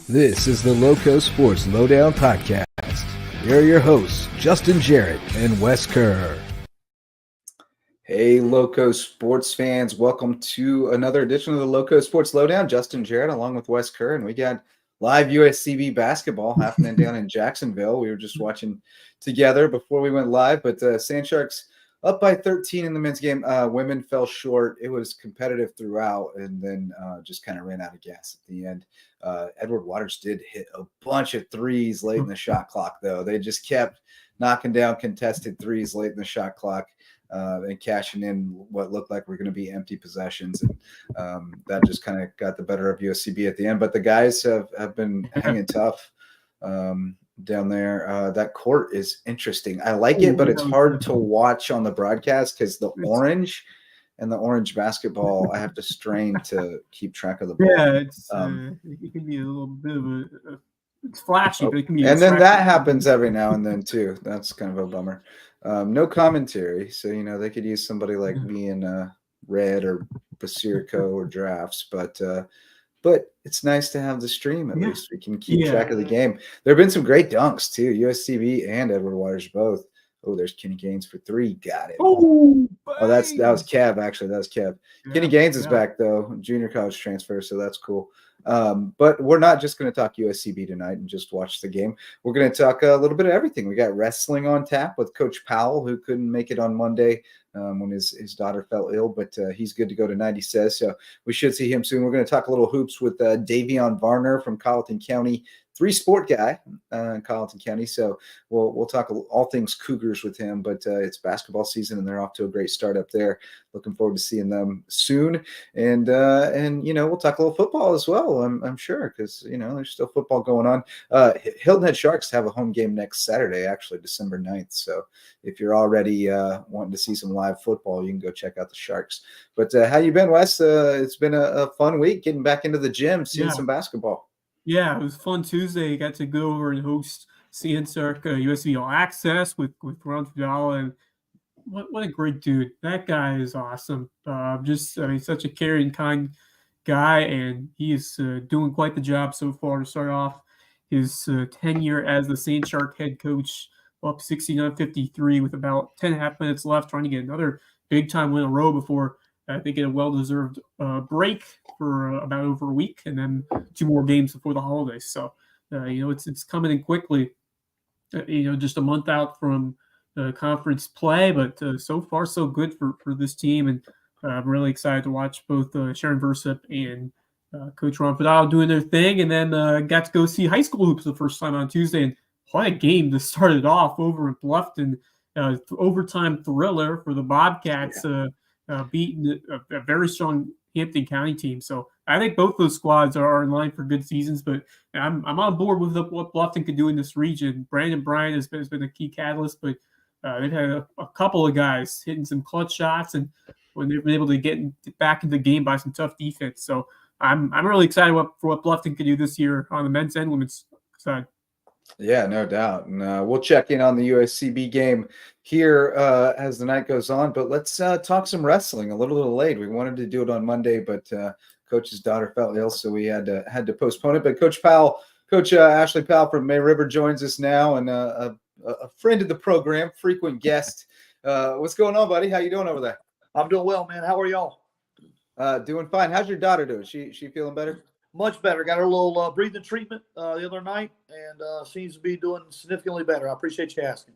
This is the LowcoSports Lowdown podcast. Here are your hosts, Justin Jarrett and Wes Kerr. Hey, Loco sports fans. Welcome to another edition of the LowcoSports Lowdown. Justin Jarrett along with Wes Kerr, and we got live USCB basketball happening down in Jacksonville. We were just watching together before we went live, but Sand Sharks up by 13 in the men's game. Women fell short. It was competitive throughout, and then just kind of ran out of gas at the end. Edward Waters did hit a bunch of threes late in the shot clock, though. They just kept knocking down contested threes late in the shot clock and cashing in what looked like were going to be empty possessions. And that just kind of got the better of USCB at the end. But the guys have been hanging tough down there. That court is interesting. I like it, but it's hard to watch on the broadcast because the orange and the orange basketball, I have to strain to keep track of the ball. Yeah, it can be a little bit of it's flashy, but it can be. And then that happens every now and then too. That's kind of a bummer. No commentary, so they could use somebody like me in Red or Basirico or Drafts, but it's nice to have the stream. At least we can keep track of the game. There have been some great dunks too. USCB and Edward Waters both. Oh, there's Kenny Gaines for three. Got it. Oh, that was Kev. Actually, that was Kev. Yeah, Kenny Gaines is back though, junior college transfer, so that's cool. But we're not just going to talk USCB tonight and just watch the game. We're going to talk a little bit of everything. We got wrestling on tap with Coach Powell, who couldn't make it on Monday when his daughter fell ill, but he's good to go tonight, he says. So we should see him soon. We're going to talk a little hoops with Davion Varner from Colleton County. Three-sport guy in Colleton County, so we'll talk all things Cougars with him. But it's basketball season, and they're off to a great start up there. Looking forward to seeing them soon, and we'll talk a little football as well. I'm sure because there's still football going on. Hilton Head Sharks have a home game next Saturday, actually December 9th. So if you're already wanting to see some live football, you can go check out the Sharks. But how you been, Wes? It's been a fun week getting back into the gym, seeing some basketball. Yeah, it was fun Tuesday. Got to go over and host Sark USB All Access with Ron Fidala, and what a great dude. That guy is awesome. Such a caring, kind guy, and he is doing quite the job so far to start off his tenure as the Sand Shark head coach, up 69-53 with about 10.5 minutes left, trying to get another big-time win in a row before they get a well-deserved break for about over a week, and then 2 more games before the holidays. So, it's coming in quickly. Just a month out from conference play, but so far so good for this team, and I'm really excited to watch both Sharon Versup and Coach Ron Fidala doing their thing, and then got to go see high school hoops the first time on Tuesday, and what a game to start it off over in Bluffton. Overtime thriller for the Bobcats. Beating a very strong Hampton County team. So I think both those squads are in line for good seasons, but I'm on board with what Bluffton could do in this region. Brandon Bryant has been a key catalyst, but they've had a couple of guys hitting some clutch shots, and when they've been able to get back into the game by some tough defense. So I'm really excited for what Bluffton could do this year on the men's and women's side. Yeah, no doubt. And we'll check in on the USCB game here as the night goes on. But let's talk some wrestling a little late. We wanted to do it on Monday, but Coach's daughter fell ill, so we had to postpone it. But Coach Ashley Powell from May River joins us now, and a friend of the program, frequent guest. What's going on, buddy? How you doing over there? I'm doing well, man. How are y'all? Doing fine. How's your daughter doing? She feeling better? Much better. Got her a little breathing treatment the other night, and seems to be doing significantly better. I appreciate you asking.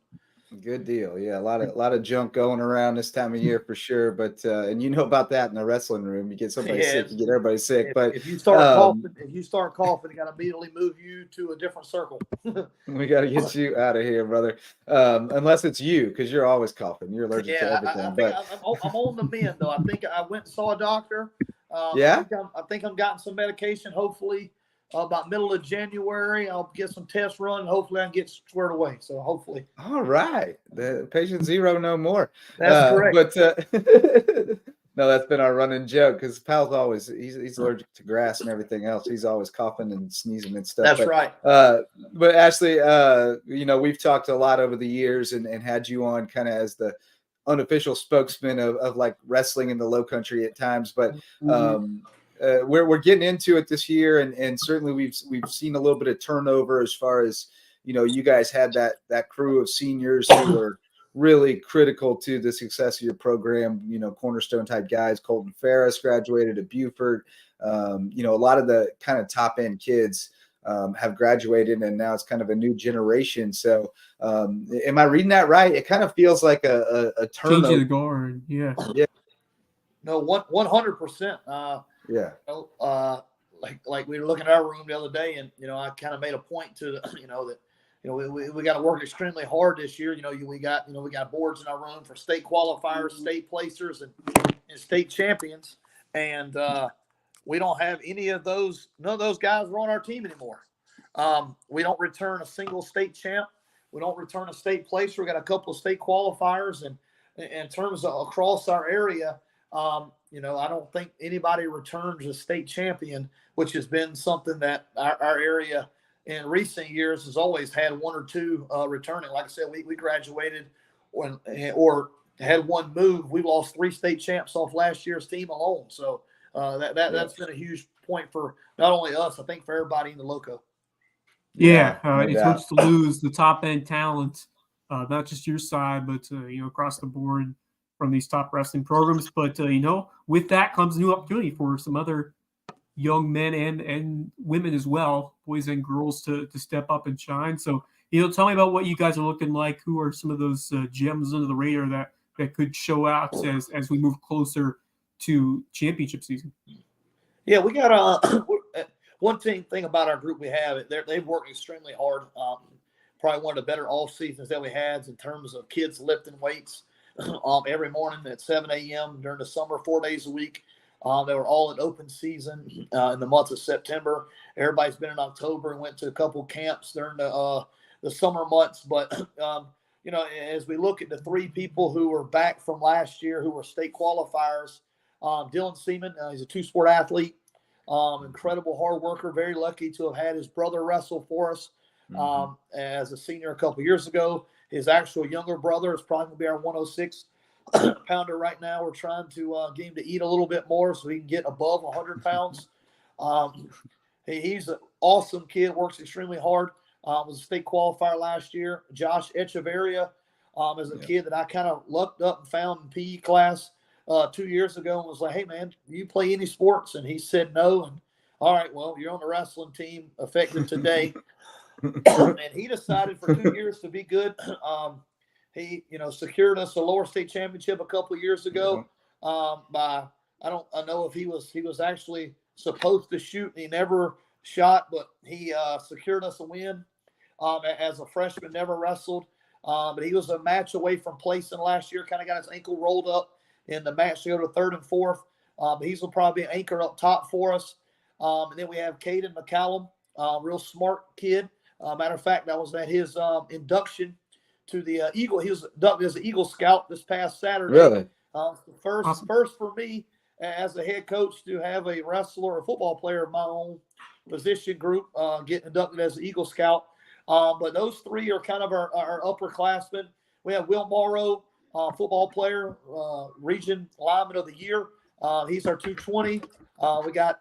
Good deal. Yeah, a lot of junk going around this time of year for sure. But and you know about that in the wrestling room. You get somebody sick, you get everybody sick. But if you start coughing, they got to immediately move you to a different circle. We got to get you out of here, brother. Unless it's you, because you're always coughing. You're allergic to everything. I'm on the mend though. I think I went and saw a doctor. I think I'm getting some medication. Hopefully, about middle of January, I'll get some tests run. And hopefully, I can get squared away. So hopefully. All right, the patient zero, no more. That's correct. But no, that's been our running joke because Pal's always he's allergic to grass and everything else. He's always coughing and sneezing and stuff. That's right. But Ashley, we've talked a lot over the years and had you on kind of as the unofficial spokesman of like wrestling in the Low Country at times. But we're getting into it this year, and certainly we've seen a little bit of turnover as far as, you guys had that crew of seniors who were really critical to the success of your program, cornerstone type guys. Colton Ferris graduated at Buford. A lot of the kind of top end kids have graduated, and now it's kind of a new generation. So am I reading that right? It kind of feels like a turnover. Changing the guard. Yeah. Yeah. No, 100%. Yeah. Like we were looking at our room the other day, and I kind of made a point to that we got to work extremely hard this year. We got boards in our room for state qualifiers, state placers, and state champions, and we don't have any of those. None of those guys are on our team anymore. We don't return a single state champ. We don't return a state placer. We got a couple of state qualifiers, and in terms of across our area, I don't think anybody returns a state champion, which has been something that our area in recent years has always had one or two returning. Like I said, we graduated or had one move. We lost 3 state champs off last year's team alone. So that's been a huge point for not only us, I think for everybody in the Loco. Yeah, it hurts to lose the top end talent, not just your side, but across the board from these top wrestling programs. But with that comes a new opportunity for some other young men and women as well, boys and girls, to step up and shine. So tell me about what you guys are looking like. Who are some of those gems under the radar that could show out as we move closer to championship season? Yeah, we got one thing about our group we have. They've worked extremely hard. Probably one of the better off seasons that we had in terms of kids lifting weights every morning at 7 a.m. during the summer, 4 days a week. They were all in open season in the month of September. Everybody's been in October and went to a couple camps during the summer months. But as we look at the 3 people who were back from last year who were state qualifiers, Dylan Seaman, he's a 2-sport athlete, incredible hard worker. Very lucky to have had his brother wrestle for us as a senior a couple years ago. His actual younger brother is probably going to be our 106 pounder right now. We're trying to get him to eat a little bit more so he can get above 100 pounds. He's an awesome kid, works extremely hard. Was a state qualifier last year. Josh Echeverria is a kid that I kind of looked up and found in PE class 2 years ago and was like, hey, man, do you play any sports? And he said no. And all right, well, you're on the wrestling team effective today. And he decided for 2 years to be good. He, secured us a lower state championship a couple of years ago. I know if he was actually supposed to shoot and he never shot, but he secured us a win. As a freshman, never wrestled, but he was a match away from placing last year. Kind of got his ankle rolled up in the match to go to 3rd and 4th. But he's will probably be an anchor up top for us. And then we have Caden McCallum, real smart kid. Matter of fact, that was at his induction to the Eagle. He was inducted as an Eagle Scout this past Saturday. Really? First for me as a head coach to have a wrestler or football player of my own position group get inducted as an Eagle Scout. But those 3 are kind of our upperclassmen. We have Will Morrow, football player, region lineman of the year. He's our 220. We got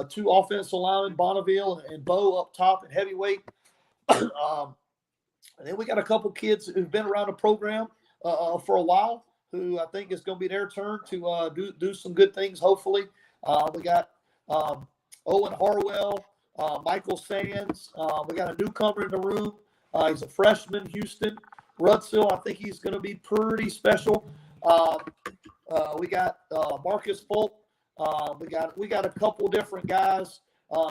2 offensive linemen, Bonneville and Bo up top at heavyweight. And then we got a couple kids who've been around the program for a while who I think is going to be their turn to do some good things, hopefully. We got Owen Harwell, Michael Sands. We got a newcomer in the room. He's a freshman, Houston Rudsill. I think he's going to be pretty special. We got Marcus Folk. We got a couple different guys.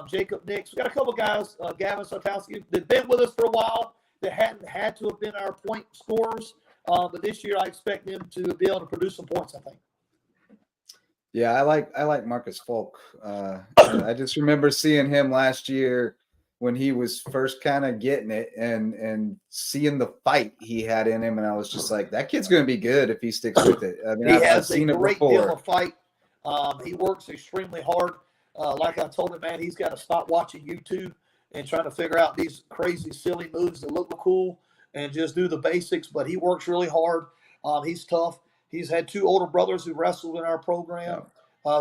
Jacob Nix. We got a couple guys, Gavin Sotowski, that've been with us for a while that hadn't had to have been our point scorers. But this year I expect them to be able to produce some points, I think. Yeah, I like Marcus Folk. I just remember seeing him last year when he was first kind of getting it and seeing the fight he had in him, and I was just like, that kid's going to be good if he sticks with it. I mean, I've seen it before. He has a great deal of fight. He works extremely hard. Like I told him, man, he's got to stop watching YouTube and trying to figure out these crazy, silly moves that look cool and just do the basics. But he works really hard. He's tough. He's had 2 older brothers who wrestled in our program.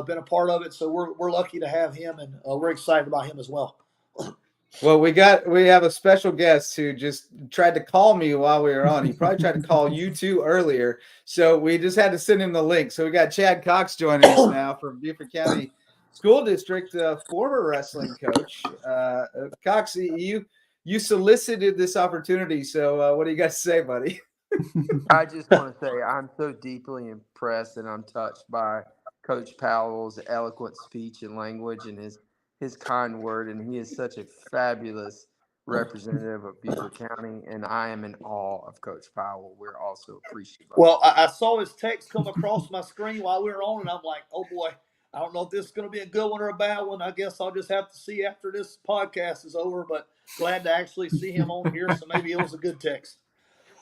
been a part of it. So we're lucky to have him, and we're excited about him as well. Well, we have a special guest who just tried to call me while we were on. He probably tried to call you two earlier. So we just had to send him the link. So we got Chad Cox joining us now from Beaufort County School District, former wrestling coach. Cox, you solicited this opportunity. So what do you got to say, buddy? I just want to say I'm so deeply impressed and I'm touched by Coach Powell's eloquent speech and language and his kind word, and he is such a fabulous representative of Beaufort County, and I am in awe of Coach Powell. We're also appreciative. Well, I saw his text come across my screen while we were on, and I'm like, oh boy, I don't know if this is going to be a good one or a bad one. I guess I'll just have to see after this podcast is over, but glad to actually see him on here, so maybe it was a good text.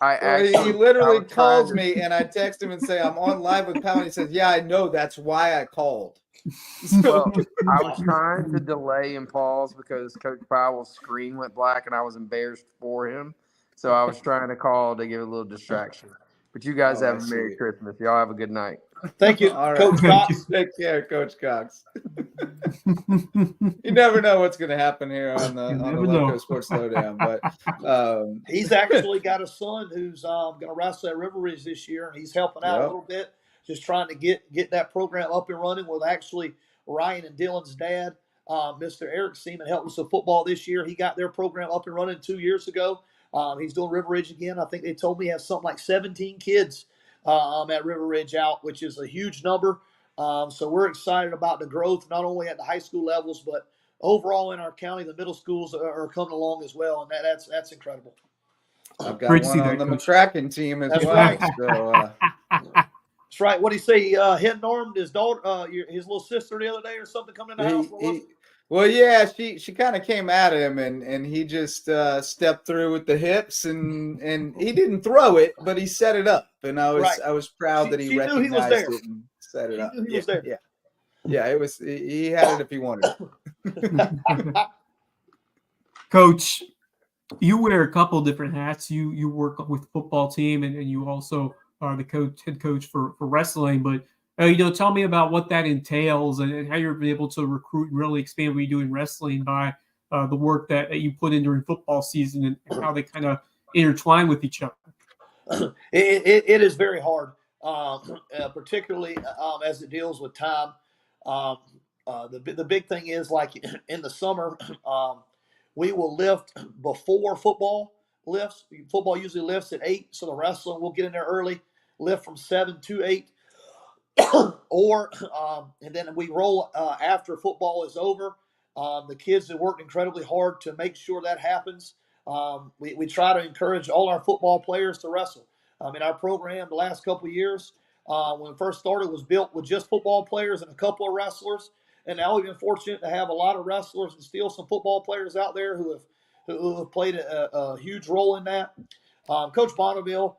He literally calls me, and I text him and say, I'm on live with Powell. And he says, yeah, I know. That's why I called. Well, I was trying to delay and pause because Coach Powell's screen went black, and I was embarrassed for him. So I was trying to call to give a little distraction. But you guys have a Merry Christmas. Y'all have a good night. Thank you, All right. Coach Cox. Take care, Coach Cox. You never know what's going to happen here on the LowcoSports Lowdown. But he's actually got a son who's going to wrestle at River Ridge this year, and he's helping out a little bit, just trying to get that program up and running with actually Ryan and Dylan's dad, Mr. Eric Seaman, helped us with football this year. He got their program up and running 2 years ago. He's doing River Ridge again. I think they told me he has something like 17 kids at River Ridge out, which is a huge number. So we're excited about the growth, not only at the high school levels, but overall in our county. The middle schools are coming along as well, and that's incredible. I've got one on the McCracken team as well. Right. So, that's right. What did he say? He hit armed his daughter, his little sister the other day or something coming in the house? Well, yeah, she kind of came at him, and he just stepped through with the hips, and he didn't throw it, but he set it up, and I was proud that he recognized it and set it up. He was there. Yeah, it was. He had it if he wanted it. Coach, you wear a couple different hats. You work with the football team, and you also are the head coach for wrestling, but. Tell me about what that entails and how you're able to recruit and really expand what you do in wrestling by the work that you put in during football season and how they kind of intertwine with each other. It is very hard, particularly as it deals with time. The big thing is, like in the summer, we will lift before football lifts. Football usually lifts at 8, so the wrestling will get in there early, lift from 7 to 8. And then we roll after football is over. The kids have worked incredibly hard to make sure that happens. We try to encourage all our football players to wrestle. In our program, the last couple of years, when it first started, was built with just football players and a couple of wrestlers. And now we've been fortunate to have a lot of wrestlers and still some football players out there who have played a huge role in that. Coach Bonneville,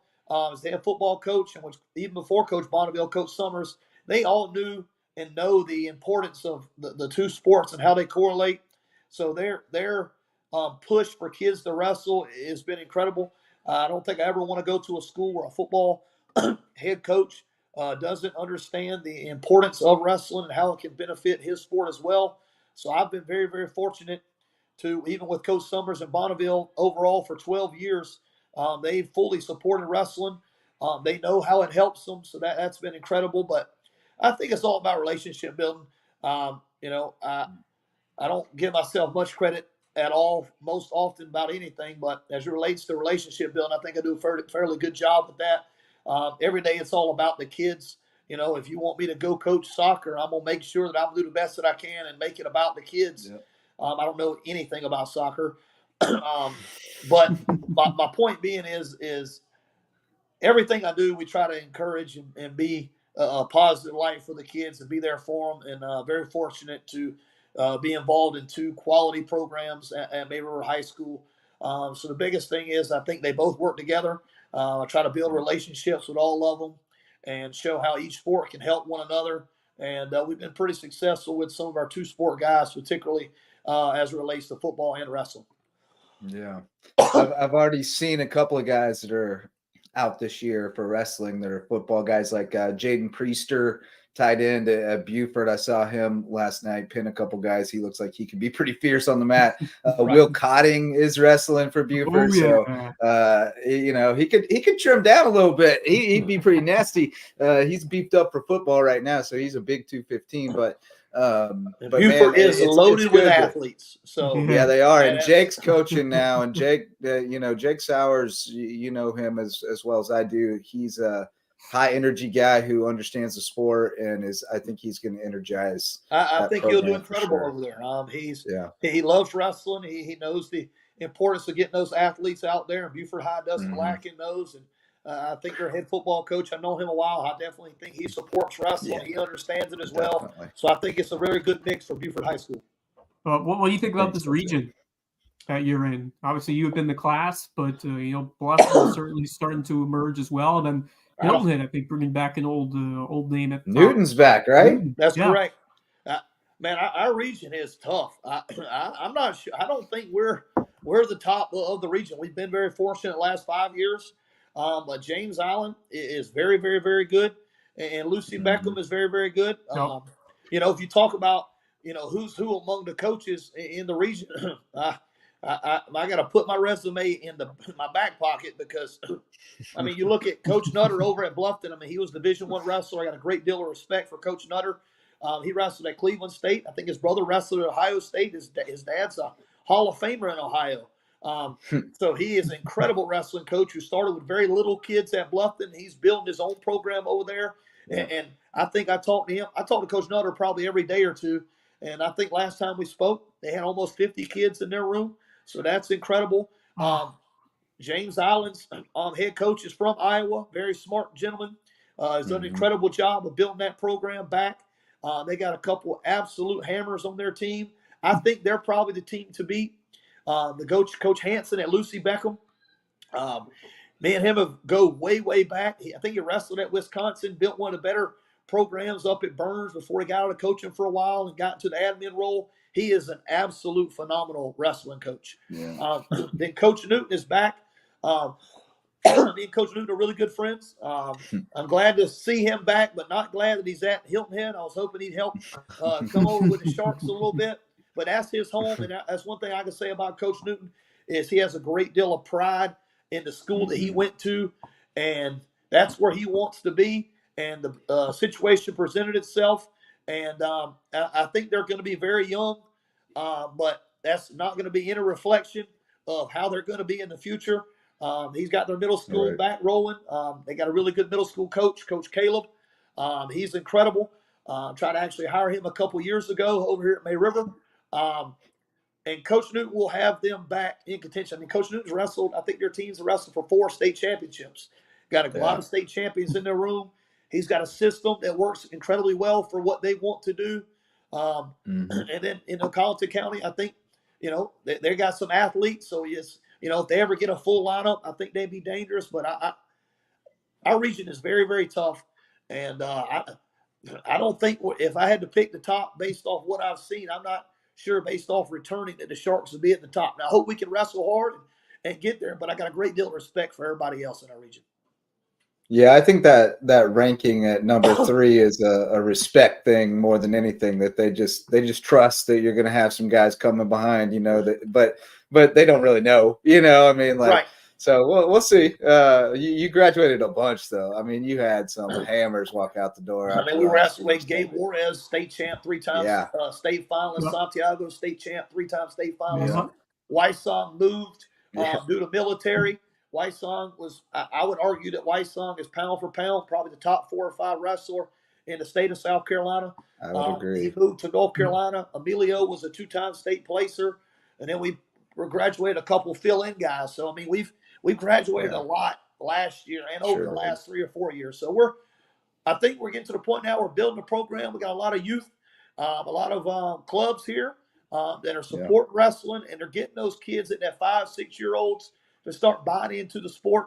as the head football coach, and which even before Coach Bonneville, Coach Summers, they all knew and know the importance of the two sports and how they correlate. So their push for kids to wrestle has been incredible. I don't think I ever want to go to a school where a football head coach doesn't understand the importance of wrestling and how it can benefit his sport as well. So I've been very, very fortunate to, even with Coach Summers and Bonneville overall for 12 years, they fully supported wrestling. They know how it helps them, so that's been incredible. But I think it's all about relationship building. I don't give myself much credit at all, most often about anything, but as it relates to relationship building, I think I do a fairly good job with that. Every day it's all about the kids. If you want me to go coach soccer, I'm going to make sure that I'm going to do the best that I can and make it about the kids. Yep. I don't know anything about soccer. But my point being is everything I do, we try to encourage and be a positive light for the kids and be there for them. And very fortunate to be involved in 2 quality programs at May River High School. So the biggest thing is I think they both work together. I try to build relationships with all of them and show how each sport can help one another. And we've been pretty successful with some of our 2-sport guys, particularly as it relates to football and wrestling. Yeah. I've already seen a couple of guys that are out this year for wrestling that are football guys, like Jaden Priester tight end at Buford. I saw him last night pin a couple guys. He looks like he could be pretty fierce on the mat. Right. Will Cotting is wrestling for Buford. Oh, yeah. So, he could trim down a little bit. He'd be pretty nasty. He's beefed up for football right now. So he's a big 215, but Buford is loaded with athletes. So yeah, they are. And Jake's coaching now. And Jake, Jake Sowers, you know him as well as I do. He's a high energy guy who understands the sport and I think he's going to energize. I think he'll do incredible over there. He loves wrestling. He knows the importance of getting those athletes out there, and Buford High doesn't lack in those. And I think their head football coach, I've known him a while. I definitely think he supports wrestling. Yeah. He understands it as well. So I think it's a very good mix for Buford High School. What do you think about this region that you're in? Obviously, you have been the class, but Bluffton is certainly starting to emerge as well. And then Hilton, I think, bringing back an old name at the Newton's back, right? That's correct. Man, our region is tough. I'm not sure. I don't think we're the top of the region. We've been very fortunate the last 5 years. But James Island is very, very, very good, and Lucy Beckham is very, very good. If you talk about who's who among the coaches in the region, I got to put my resume in my back pocket because, you look at Coach Nutter over at Bluffton. He was Division I wrestler. I got a great deal of respect for Coach Nutter. He wrestled at Cleveland State. I think his brother wrestled at Ohio State. His dad's a Hall of Famer in Ohio. So he is an incredible wrestling coach who started with very little kids at Bluffton. He's building his own program over there. Yeah. And I think I talked to him. I talked to Coach Nutter probably every day or two. And I think last time we spoke, they had almost 50 kids in their room. So that's incredible. James Island's head coach is from Iowa. Very smart gentleman. Has done an incredible job of building that program back. They got a couple absolute hammers on their team. I think they're probably the team to beat. The Coach Hansen at Lucy Beckham. Me and him go way, way back. I think he wrestled at Wisconsin, built one of the better programs up at Burns before he got out of coaching for a while and got into the admin role. He is an absolute phenomenal wrestling coach. Yeah. Then Coach Newton is back. Me and Coach Newton are really good friends. I'm glad to see him back, but not glad that he's at Hilton Head. I was hoping he'd help come over with the Sharks a little bit. But that's his home, and that's one thing I can say about Coach Newton is he has a great deal of pride in the school that he went to, and that's where he wants to be. And the situation presented itself, and I think they're going to be very young, but that's not going to be any reflection of how they're going to be in the future. He's got their middle school back rolling. They got a really good middle school coach, Coach Caleb. He's incredible. Tried to actually hire him a couple years ago over here at May River. And Coach Newton will have them back in contention. Coach Newton's wrestled, I think their teams have wrestled for 4 state championships. Got a lot of state champions in their room. He's got a system that works incredibly well for what they want to do. And then in Colleton County, I think, they got some athletes. So, yes, if they ever get a full lineup, I think they'd be dangerous. But our region is very, very tough. And I don't think if I had to pick the top based off what I've seen, I'm not sure based off returning that the Sharks would be at the top. Now, I hope we can wrestle hard and get there, but I got a great deal of respect for everybody else in our region. Yeah, I think that ranking at number 3 is a respect thing more than anything, that they just trust that you're going to have some guys coming behind, but they don't really know, right. So we'll see. You graduated a bunch, though. You had some hammers walk out the door. We wrestled with Gabe Juarez, state champ 3 times, state finalist. Santiago, state champ 3 times, state finalist. Wysong moved due to military. Wysong was, I would argue that Wysong is pound for pound, probably the top 4 or 5 wrestler in the state of South Carolina. I would agree. He moved to North Carolina. Emilio was a 2-time state placer. And then we graduated a couple fill-in guys. So, we've graduated a lot last year and over the last 3 or 4 years. So I think we're getting to the point now we're building a program. We got a lot of youth, a lot of clubs here that are supporting wrestling, and they're getting those kids at that 5-6-year-olds to start buying into the sport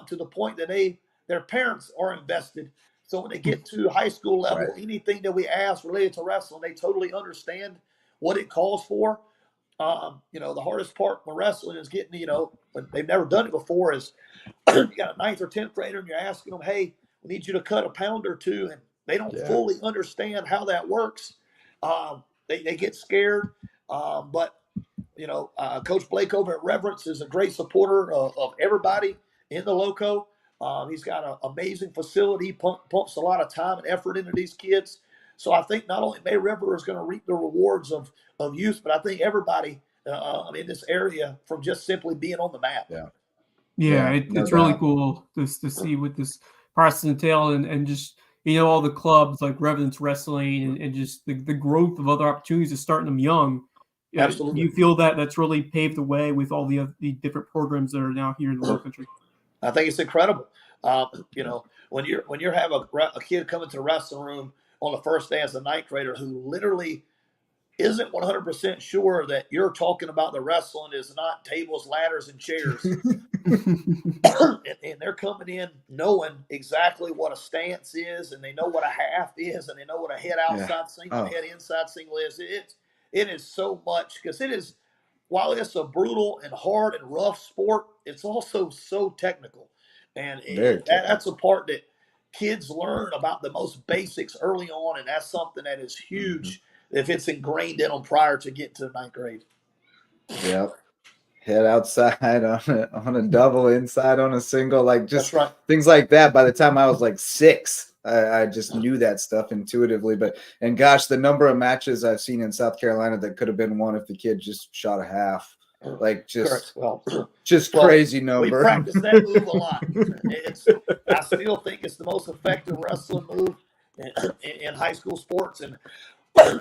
to the point that their parents are invested. So when they get to high school level, anything that we ask related to wrestling, they totally understand what it calls for. The hardest part with wrestling is getting, when they've never done it before, is you got a 9th or 10th grader and you're asking them, hey, we need you to cut a pound or 2. And they don't fully understand how that works. They get scared. But, Coach Blake over at Reverence is a great supporter of everybody in the Lowco. He's got an amazing facility. He pumps a lot of time and effort into these kids. So I think not only May River is going to reap the rewards of youth, but I think everybody in this area from just simply being on the map. It's really cool to see what this process entails and just all the clubs like Reverence Wrestling and just the growth of other opportunities of starting them young. Absolutely. Do you feel that that's really paved the way with all the different programs that are now here in the Low Country? I think it's incredible. When you have a kid come into the wrestling room on the first day as a ninth grader who literally isn't 100% sure that you're talking about the wrestling is not tables, ladders, and chairs, and they're coming in knowing exactly what a stance is, and they know what a half is, and they know what a head outside single, head inside single is. It is so much because it is. While it's a brutal and hard and rough sport, it's also so technical. And that's a part that kids learn about the most basics early on, and that's something that is huge if it's ingrained in them prior to getting to the ninth grade. Yep. Head outside on a double, inside on a single, like just things like that. By the time I was like 6, I just knew that stuff intuitively. And gosh, the number of matches I've seen in South Carolina that could have been won if the kid just shot a half, like just crazy number. We practice that move a lot. I still think it's the most effective wrestling move in high school sports, and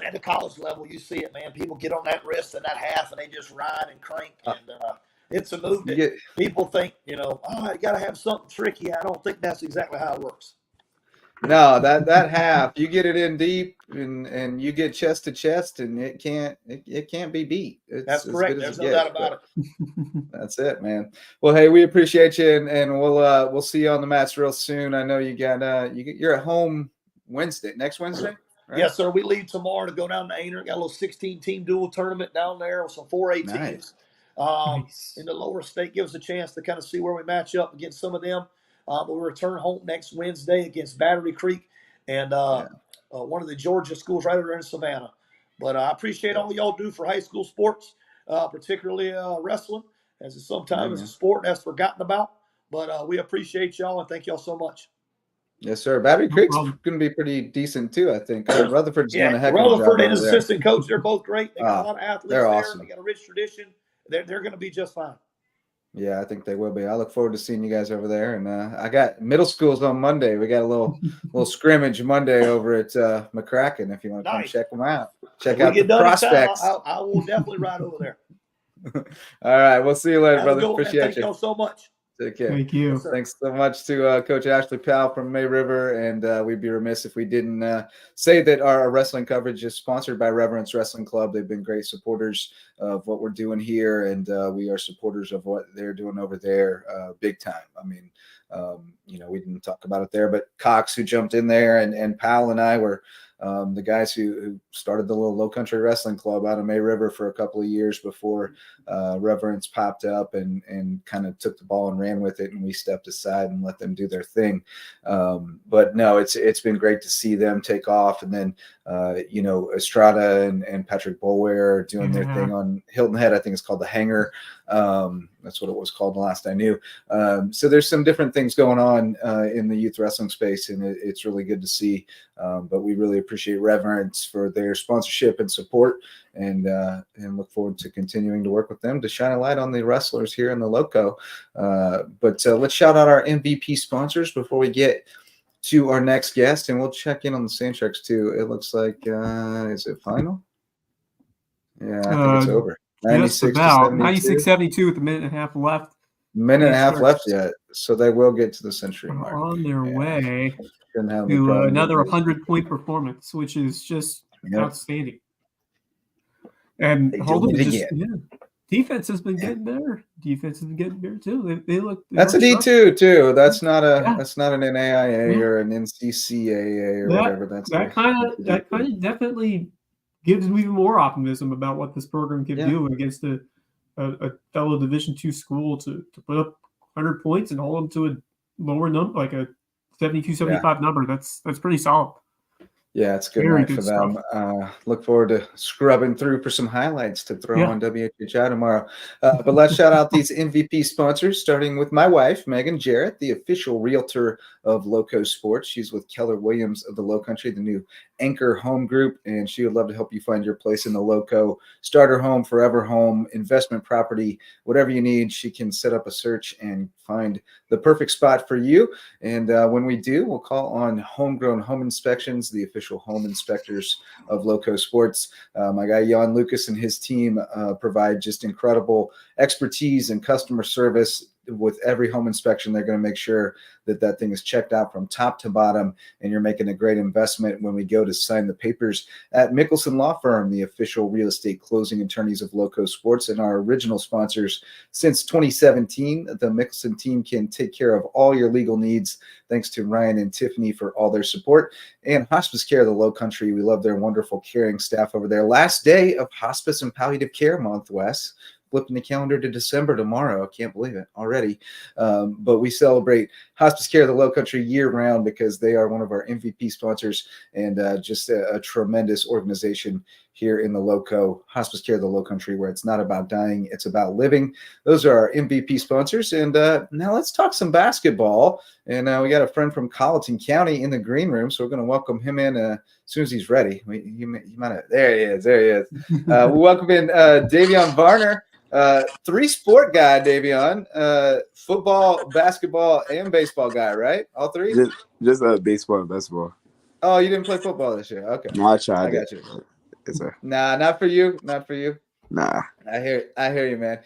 at the college level, you see it, man. People get on that wrist and that half, and they just ride and crank. And it's a move that people think, you got to have something tricky. I don't think that's exactly how it works. No, that half, you get it in deep and you get chest to chest, and it can't be beat. That's correct. There's no doubt about it. That's it, man. Well, hey, we appreciate you, and we'll see you on the mats real soon. I know you're at home next Wednesday. Right? Yes, sir. We leave tomorrow to go down to Ainer. Got a little 16-team dual tournament down there with some 4A teams in the lower state. Give us a chance to kind of see where we match up against some of them. We'll return home next Wednesday against Battery Creek and one of the Georgia schools right over there in Savannah. But I appreciate all y'all do for high school sports, particularly wrestling, as it's sometimes a sport that's forgotten about. But we appreciate y'all and thank y'all so much. Yes, sir. Battery Creek's going to be pretty decent too, I think. Rutherford's doing a heck of a job. Rutherford and his assistant coach, they're both great. They got a lot of athletes there. Awesome. They got a rich tradition. They're going to be just fine. Yeah, I think they will be. I look forward to seeing you guys over there. And I got middle schools on Monday. We got a little scrimmage Monday over at McCracken if you want to come check them out. Check out the prospects. I will definitely ride over there. All right. We'll see you later, brother. Appreciate you. Thank y'all so much. Take care. Thank you. Thanks so much to Coach Ashley Powell from May River. And we'd be remiss if we didn't say that our wrestling coverage is sponsored by Reverence Wrestling Club. They've been great supporters of what we're doing here, and we are supporters of what they're doing over there big time. I mean, we didn't talk about it there, but Cox, who jumped in there, and Powell and I were the guys who started the little Low Country Wrestling Club out of May River for a couple of years before Reverence popped up and kind of took the ball and ran with it, and we stepped aside and let them do their thing. But no, it's been great to see them take off, and then Estrada and Patrick Boulware doing their thing on Hilton Head. I think it's called the Hangar. That's what it was called the last I knew. So there's some different things going on in the youth wrestling space, and it's really good to see. But we really appreciate Reverence for their sponsorship and support, and look forward to continuing to work with them to shine a light on the wrestlers here in the Lowco. But let's shout out our MVP sponsors before we get to our next guest, and we'll check in on the Sand Sharks too. It looks like is it final? Yeah, I think it's over. 96-72 with a minute and a half left. Minute and a half left yet, so they will get to the century mark. On their way to another 100-point performance, which is just outstanding. And defense has been getting better. Defense has been getting better too. They look. That's a D2 too. That's not That's not an NAIA or an NCCAA or whatever. That kind of definitely gives me even more optimism about what this program can do against a fellow Division II school to put up 100 points and hold them to a lower number, like a 72-75 number. That's pretty solid. Yeah, it's a good Very night for good them. stuff. Look forward to scrubbing through for some highlights to throw Yeah. on WHI tomorrow. But let's shout out these MVP sponsors, starting with my wife, Megan Jarrett, the official realtor of Loco Sports. She's with Keller Williams of the Low Country, the new Anchor Home Group, and she would love to help you find your place in the Loco. Starter home, forever home, investment property, whatever you need. She can set up a search and find the perfect spot for you. And when we do, we'll call on Homegrown Home Inspections, the official home inspectors of Loco Sports. My guy Jan Lucas and his team provide just incredible expertise and customer service. With every home inspection, they're going to make sure that that thing is checked out from top to bottom, and you're making a great investment when we go to sign the papers at Mickelson Law Firm, the official real estate closing attorneys of Loco Sports and our original sponsors since 2017. The Mickelson team can take care of all your legal needs. Thanks to Ryan and Tiffany for all their support. And Hospice Care of the Low Country. We love their wonderful caring staff over there. Last day of Hospice and Palliative Care Month, Wes. Flipping the calendar to December tomorrow. I can't believe it already. But we celebrate Hospice Care of the Low Country year-round because they are one of our MVP sponsors and just a tremendous organization here in the Lowco, Hospice Care of the Low Country, where it's not about dying, it's about living. Those are our MVP sponsors. And now let's talk some basketball. And we got a friend from Colleton County in the green room, so we're going to welcome him in as soon as he's ready. You might have, there he is. We welcome in Davion Varner. Three-sport guy, Davion. Football, basketball, and baseball guy, right? All three? Just baseball and basketball. Oh, you didn't play football this year? Okay. No, I tried. I got you. It's Nah, not for you. Not for you. Nah. I hear you, man.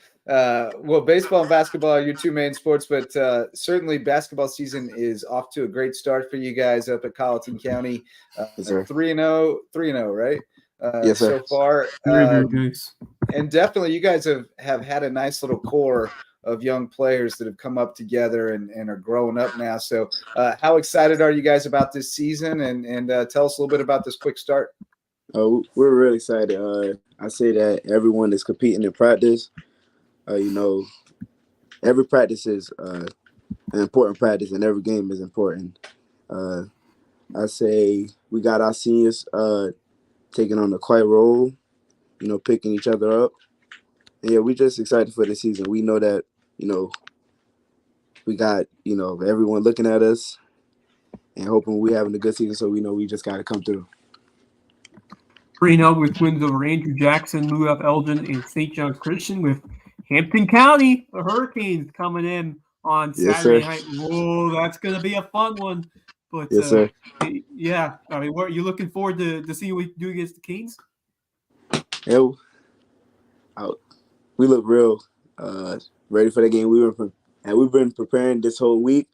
Well, baseball and basketball are your two main sports, but certainly basketball season is off to a great start for you guys up at Colleton County. Yes, sir. 3-0, right? Yes, sir. So far. Very nice. And definitely you guys have had a nice little core of young players that have come up together and are growing up now. So how excited are you guys about this season? And tell us a little bit about this quick start. We're really excited. I say that everyone is competing in practice. Every practice is an important practice, and every game is important. I say we got our seniors taking on the quiet role, picking each other up. And yeah, we're just excited for the season. We know that, we got, everyone looking at us and hoping we're having a good season, so we know we just got to come through. 3-0 with wins over Andrew Jackson, Loudoun Elgin, and St. John's Christian, with Hampton County, the Hurricanes, coming in on Saturday night. Whoa, that's going to be a fun one. But yes, sir. Yeah, I mean, what are you looking forward to see what we do against the Kings? Yeah, we look real ready for the game. We've been preparing this whole week.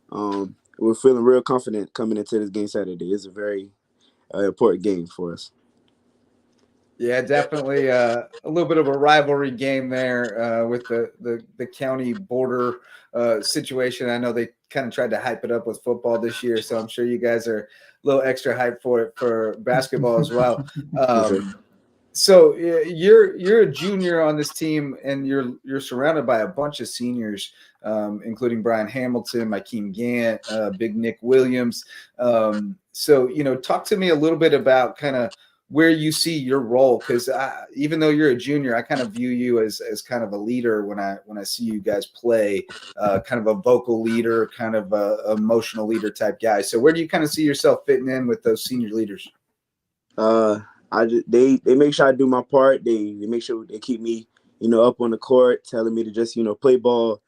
We're feeling real confident coming into this game Saturday. It's a very important game for us. Yeah, definitely a little bit of a rivalry game there with the county border situation. I know they kind of tried to hype it up with football this year, so I'm sure you guys are a little extra hyped for it for basketball as well. So you're a junior on this team, and you're surrounded by a bunch of seniors, including Brian Hamilton, Mikeem Gant, Big Nick Williams. So talk to me a little bit about kind of where you see your role, because even though you're a junior, I kind of view you as kind of a leader when I see you guys play, kind of a vocal leader, kind of a emotional leader type guy. So where do you kind of see yourself fitting in with those senior leaders? They make sure I do my part. They make sure they keep me, up on the court, telling me to just, play ball.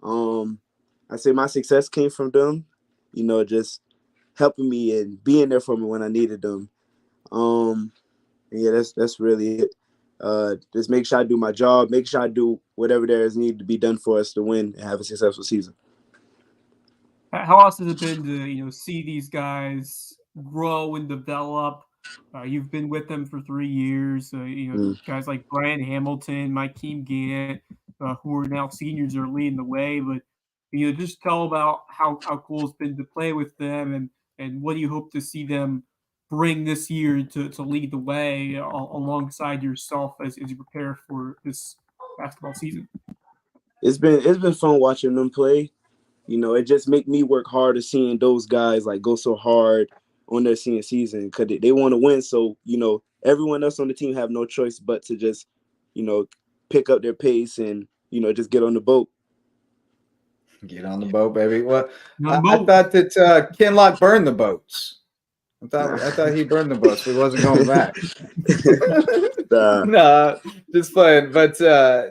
I say my success came from them, just helping me and being there for me when I needed them. Yeah, that's really it. Just make sure I do my job, make sure I do whatever there is needed to be done for us to win and have a successful season. How awesome has it been to see these guys grow and develop? You've been with them for 3 years. Guys like Brian Hamilton, Mikeem Gant, who are now seniors, are leading the way. But just tell about how cool it's been to play with them, and what do you hope to see them bring this year to lead the way alongside yourself as you prepare for this basketball season? It's been fun watching them play. It just make me work harder seeing those guys like go so hard on their senior season because they want to win. So, everyone else on the team have no choice but to just, pick up their pace and, just get on the boat. Get on the boat, baby. Well, I boat. thought that Ken Lock burned the boats. I thought he burned the boats, but he wasn't going back. No, just playing. But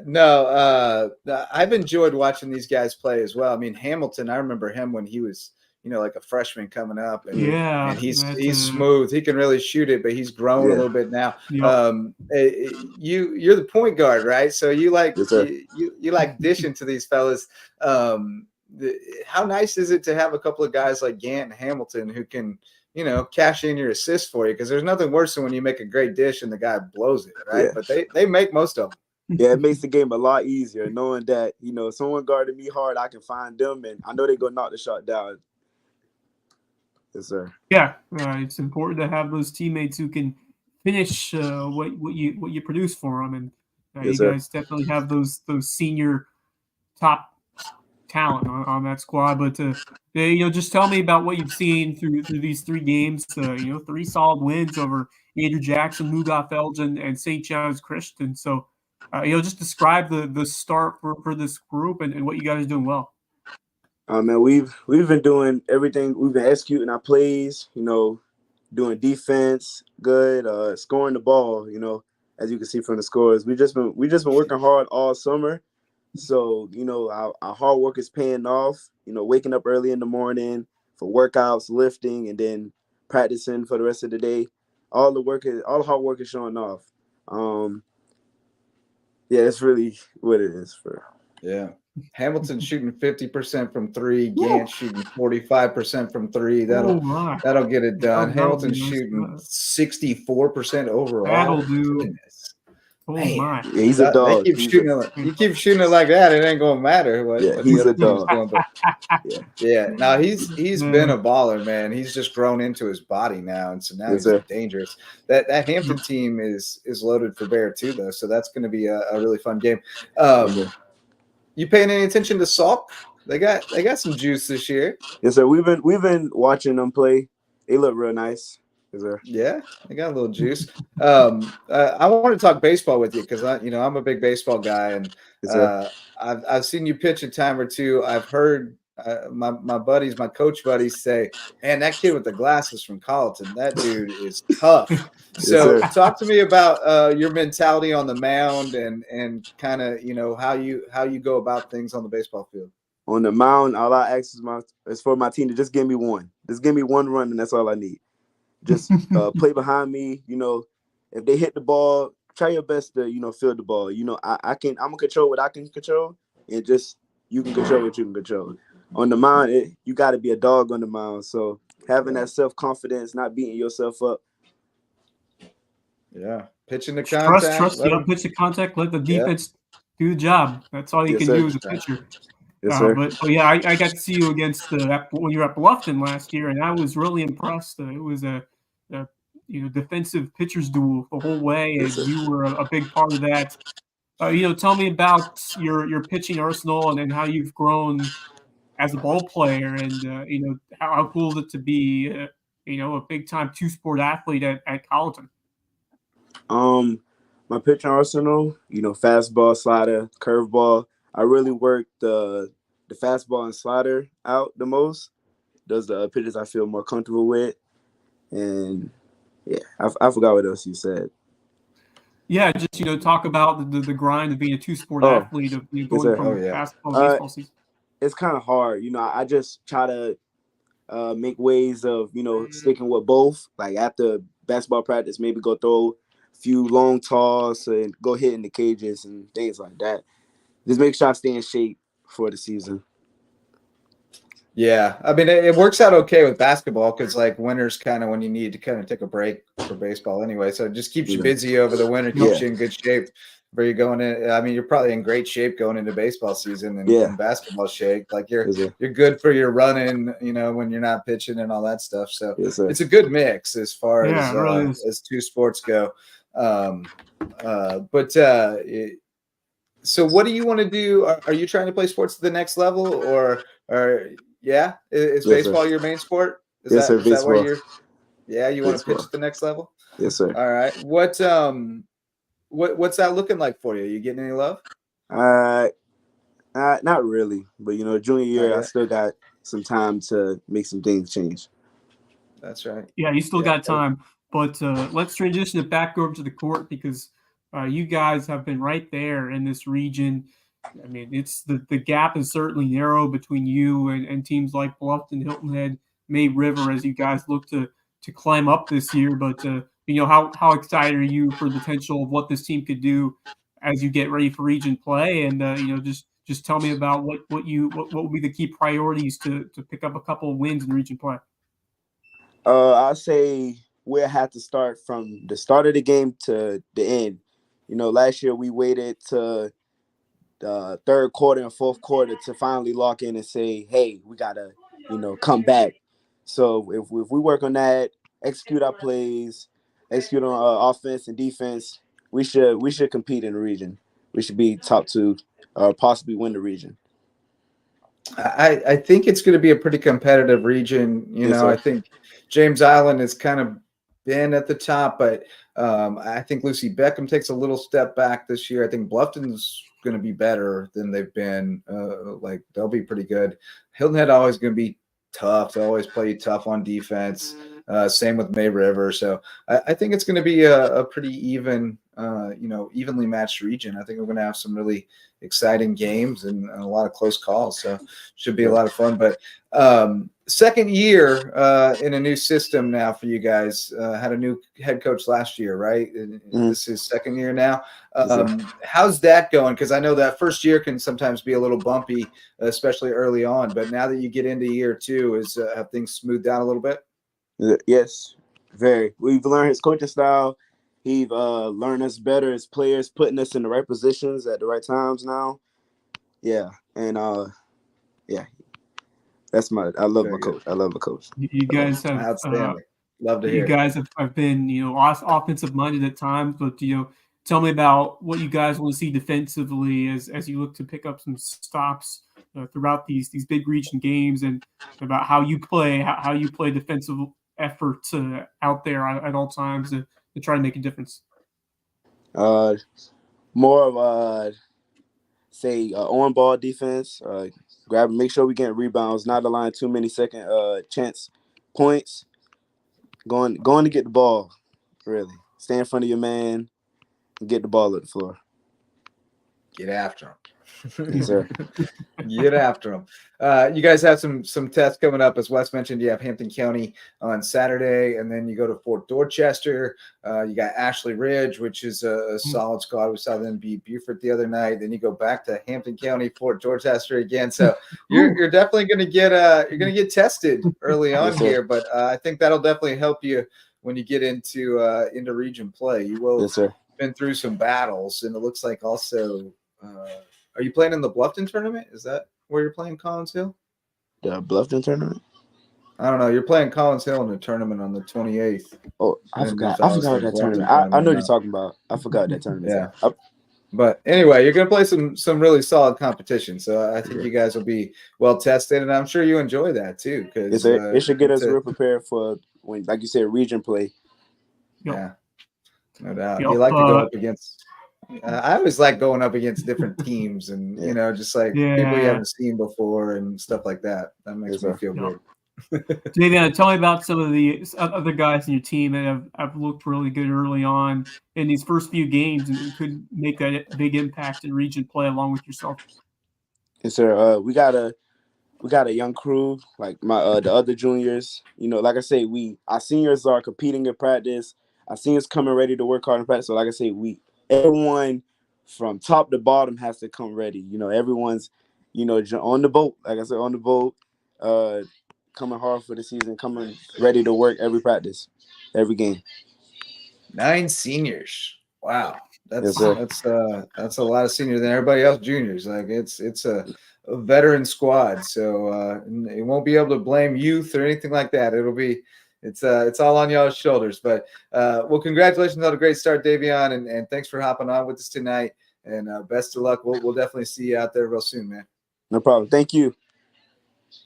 no, I've enjoyed watching these guys play as well. I mean, Hamilton, I remember him when he was, like a freshman coming up, and he's smooth. He can really shoot it, but he's grown a little bit now. Yep. You're the point guard, right? So you like you like dishing to these fellas. How nice is it to have a couple of guys like Gant and Hamilton who can, cash in your assists for you? Because there's nothing worse than when you make a great dish and the guy blows it, right? Yeah. But they make most of them. Yeah, it makes the game a lot easier knowing that, someone guarded me hard, I can find them, and I know they're going to knock the shot down. Yes, sir. Yeah, it's important to have those teammates who can finish what you produce for them, and you guys definitely have those senior top talent on that squad. But just tell me about what you've seen through these 3 games. 3 solid wins over Andrew Jackson, Mugoff Elgin, and St. John's Christian. So, just describe the start for this group and what you guys are doing well. Man, we've been doing everything. We've been executing our plays, doing defense, good, scoring the ball, as you can see from the scores. We just been working hard all summer. So, our hard work is paying off, waking up early in the morning for workouts, lifting, and then practicing for the rest of the day. All the hard work is showing off. Yeah, that's really what it is for. Yeah. Hamilton shooting 50% from 3, Gant shooting 45% from 3. That'll get it done. Hamilton shooting 64% overall. That'll do. Goodness. Oh my! Yeah, he's a dog. You keep shooting it like that, it ain't gonna matter what he's a dog. Yeah. Now he's been a baller, man. He's just grown into his body now, and so now he's dangerous. That Hampton team is loaded for bear too, though. So that's going to be a really fun game. You paying any attention to Salk? They got some juice this year. Yes, sir. We've been watching them play. They look real nice. Yes, sir. Yeah, they got a little juice. I want to talk baseball with you because I'm a big baseball guy, and I've seen you pitch a time or two. I've heard my coach buddies say, "Man, that kid with the glasses from Colleton, that dude is tough." So talk to me about your mentality on the mound and kind of how you go about things on the baseball field. On the mound, all I ask is for my team to just give me one. Just give me one run, and that's all I need. Just play behind me. If they hit the ball, try your best to field the ball. I'm gonna control what I can control, and just you can control what you can control. On the mound, you got to be a dog on the mound. So having that self-confidence, not beating yourself up. Yeah, pitching the contact. Trust. Pitch the contact. Let the defense do the job. That's all you can do as a pitcher. Yes, sir. But yeah, I got to see you against when you were at Bluffton last year, and I was really impressed. It was a defensive pitchers duel the whole way, and you were a big part of that. Tell me about your pitching arsenal and how you've grown as a ball player, and how cool is it to be a big time 2-sport athlete at Colleton. My pitching arsenal, fastball, slider, curveball. I really work the fastball and slider out the most. Those are the pitches I feel more comfortable with. And yeah, I forgot what else you said. Yeah, just talk about the grind of being a 2-sport athlete of going from basketball to baseball season. It's kind of hard, I just try to make ways of sticking with both. Like after basketball practice, maybe go throw a few long toss and go hit in the cages and things like that. Just make sure I stay in shape for the season. Yeah, I mean it works out okay with basketball because like winter's kind of when you need to kind of take a break for baseball anyway. So it just keeps you busy over the winter, keeps you in good shape. Where you're going in, I mean, you're probably in great shape going into baseball season and basketball shape. Like you're good for your running, when you're not pitching and all that stuff. So it's a good mix as far as 2 sports go. So what do you want to do? Are you trying to play sports to the next level, or is baseball your main sport? Is that where you're? Yeah, you want Yes, to pitch sir. at the next level? Yes, sir. All right. What's that looking like for you? You getting any love? Not really, but junior Not year, I yet. still got some time to make some things change. That's right. Yeah, you still got time. But let's transition it back over to the court because you guys have been right there in this region. I mean, it's the gap is certainly narrow between you and teams like Bluffton, Hilton Head, May River as you guys look to climb up this year. But how excited are you for the potential of what this team could do as you get ready for region play? And just tell me about what would be the key priorities to pick up a couple of wins in region play. I'll say we'll have to start from the start of the game to the end. Last year we waited to the third quarter and fourth quarter to finally lock in and say, hey, we got to, come back. So if we work on that, execute our plays, execute on offense and defense, we should compete in the region. We should be top two or possibly win the region. I think it's going to be a pretty competitive region. Yes, sir. I think James Island has kind of been at the top, but I think Lucy Beckham takes a little step back this year. I think Bluffton's going to be better than they've been. They'll be pretty good. Hilton Head always going to be tough. They always play tough on defense. Same with May River. So I think it's going to be a pretty even, evenly matched region. I think we're going to have some really exciting games and a lot of close calls. So should be a lot of fun. But second year in a new system now for you guys. Had a new head coach last year, right? This is second year now. How's that going? Because I know that first year can sometimes be a little bumpy, especially early on. But now that you get into year two, have things smoothed down a little bit? Yes, very. We've learned his coaching style. He's learned us better as players, putting us in the right positions at the right times now. Yeah, and that's I love my coach. I love my coach. You guys have outstanding. Love to hear. You guys have been offensive minded at times, but tell me about what you guys want to see defensively as you look to pick up some stops throughout these big region games, and about how you play defensive efforts out there at all times to try to make a difference. More of on ball defense. Make sure we get rebounds, not allowing too many second chance points. Going to get the ball, really. Stay in front of your man and get the ball at the floor. Get after him. Yes, sir. Get after them. You guys have some tests coming up. As Wes mentioned, you have Hampton County on Saturday, and then you go to Fort Dorchester. You got Ashley Ridge, which is a solid squad. We saw them beat Beaufort the other night. Then you go back to Hampton County, Fort Dorchester again. So you're definitely going to get tested early on here, but I think that'll definitely help you when you get into region play. You will have been through some battles, and it looks like also. Are you playing in the Bluffton tournament? Is that where you're playing Collins Hill? The Bluffton tournament? I don't know. You're playing Collins Hill in the tournament on the 28th. Oh, I forgot that tournament. I know what you're talking about. I forgot that tournament. Yeah. But anyway, you're going to play some really solid competition. So I think you guys will be well tested, and I'm sure you enjoy that too. Because it should get us real prepared for when, like you said, region play. Yeah, no doubt. You like to go up against. I always like going up against different teams and, just like people you haven't seen before and stuff like that. That makes me feel good. Davion, tell me about some of the other guys in your team that have looked really good early on in these first few games and could make a big impact in region play along with yourself. Yes, sir. We got a young crew, like the other juniors. Like I say, our seniors are competing in practice. Our seniors coming ready to work hard in practice. So like I say, everyone from top to bottom has to come ready. Everyone's, on the boat. Like I said, on the boat, coming hard for the season, coming ready to work every practice, every game. 9 seniors. Wow. That's a lot of seniors than everybody else juniors. Like it's a veteran squad. So it won't be able to blame youth or anything like that. It's all on y'all's shoulders. But well, congratulations on a great start, Davion, and thanks for hopping on with us tonight. And best of luck. We'll definitely see you out there real soon, man. No problem. Thank you.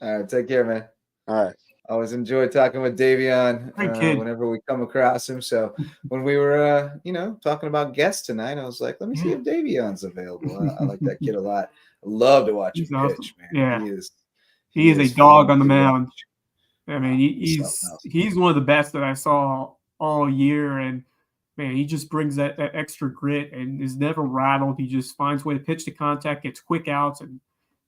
All right, take care, man. All right. Always enjoy talking with Davion whenever we come across him. So when we were, talking about guests tonight, I was like, let me see if Davion's available. I like that kid a lot. I love to watch him awesome. pitch, man. Yeah. He is a is dog fun on the to mound. watch. I mean, he's one of the best that I saw all year, and man, he just brings that extra grit and is never rattled. He just finds a way to pitch to contact, gets quick outs, and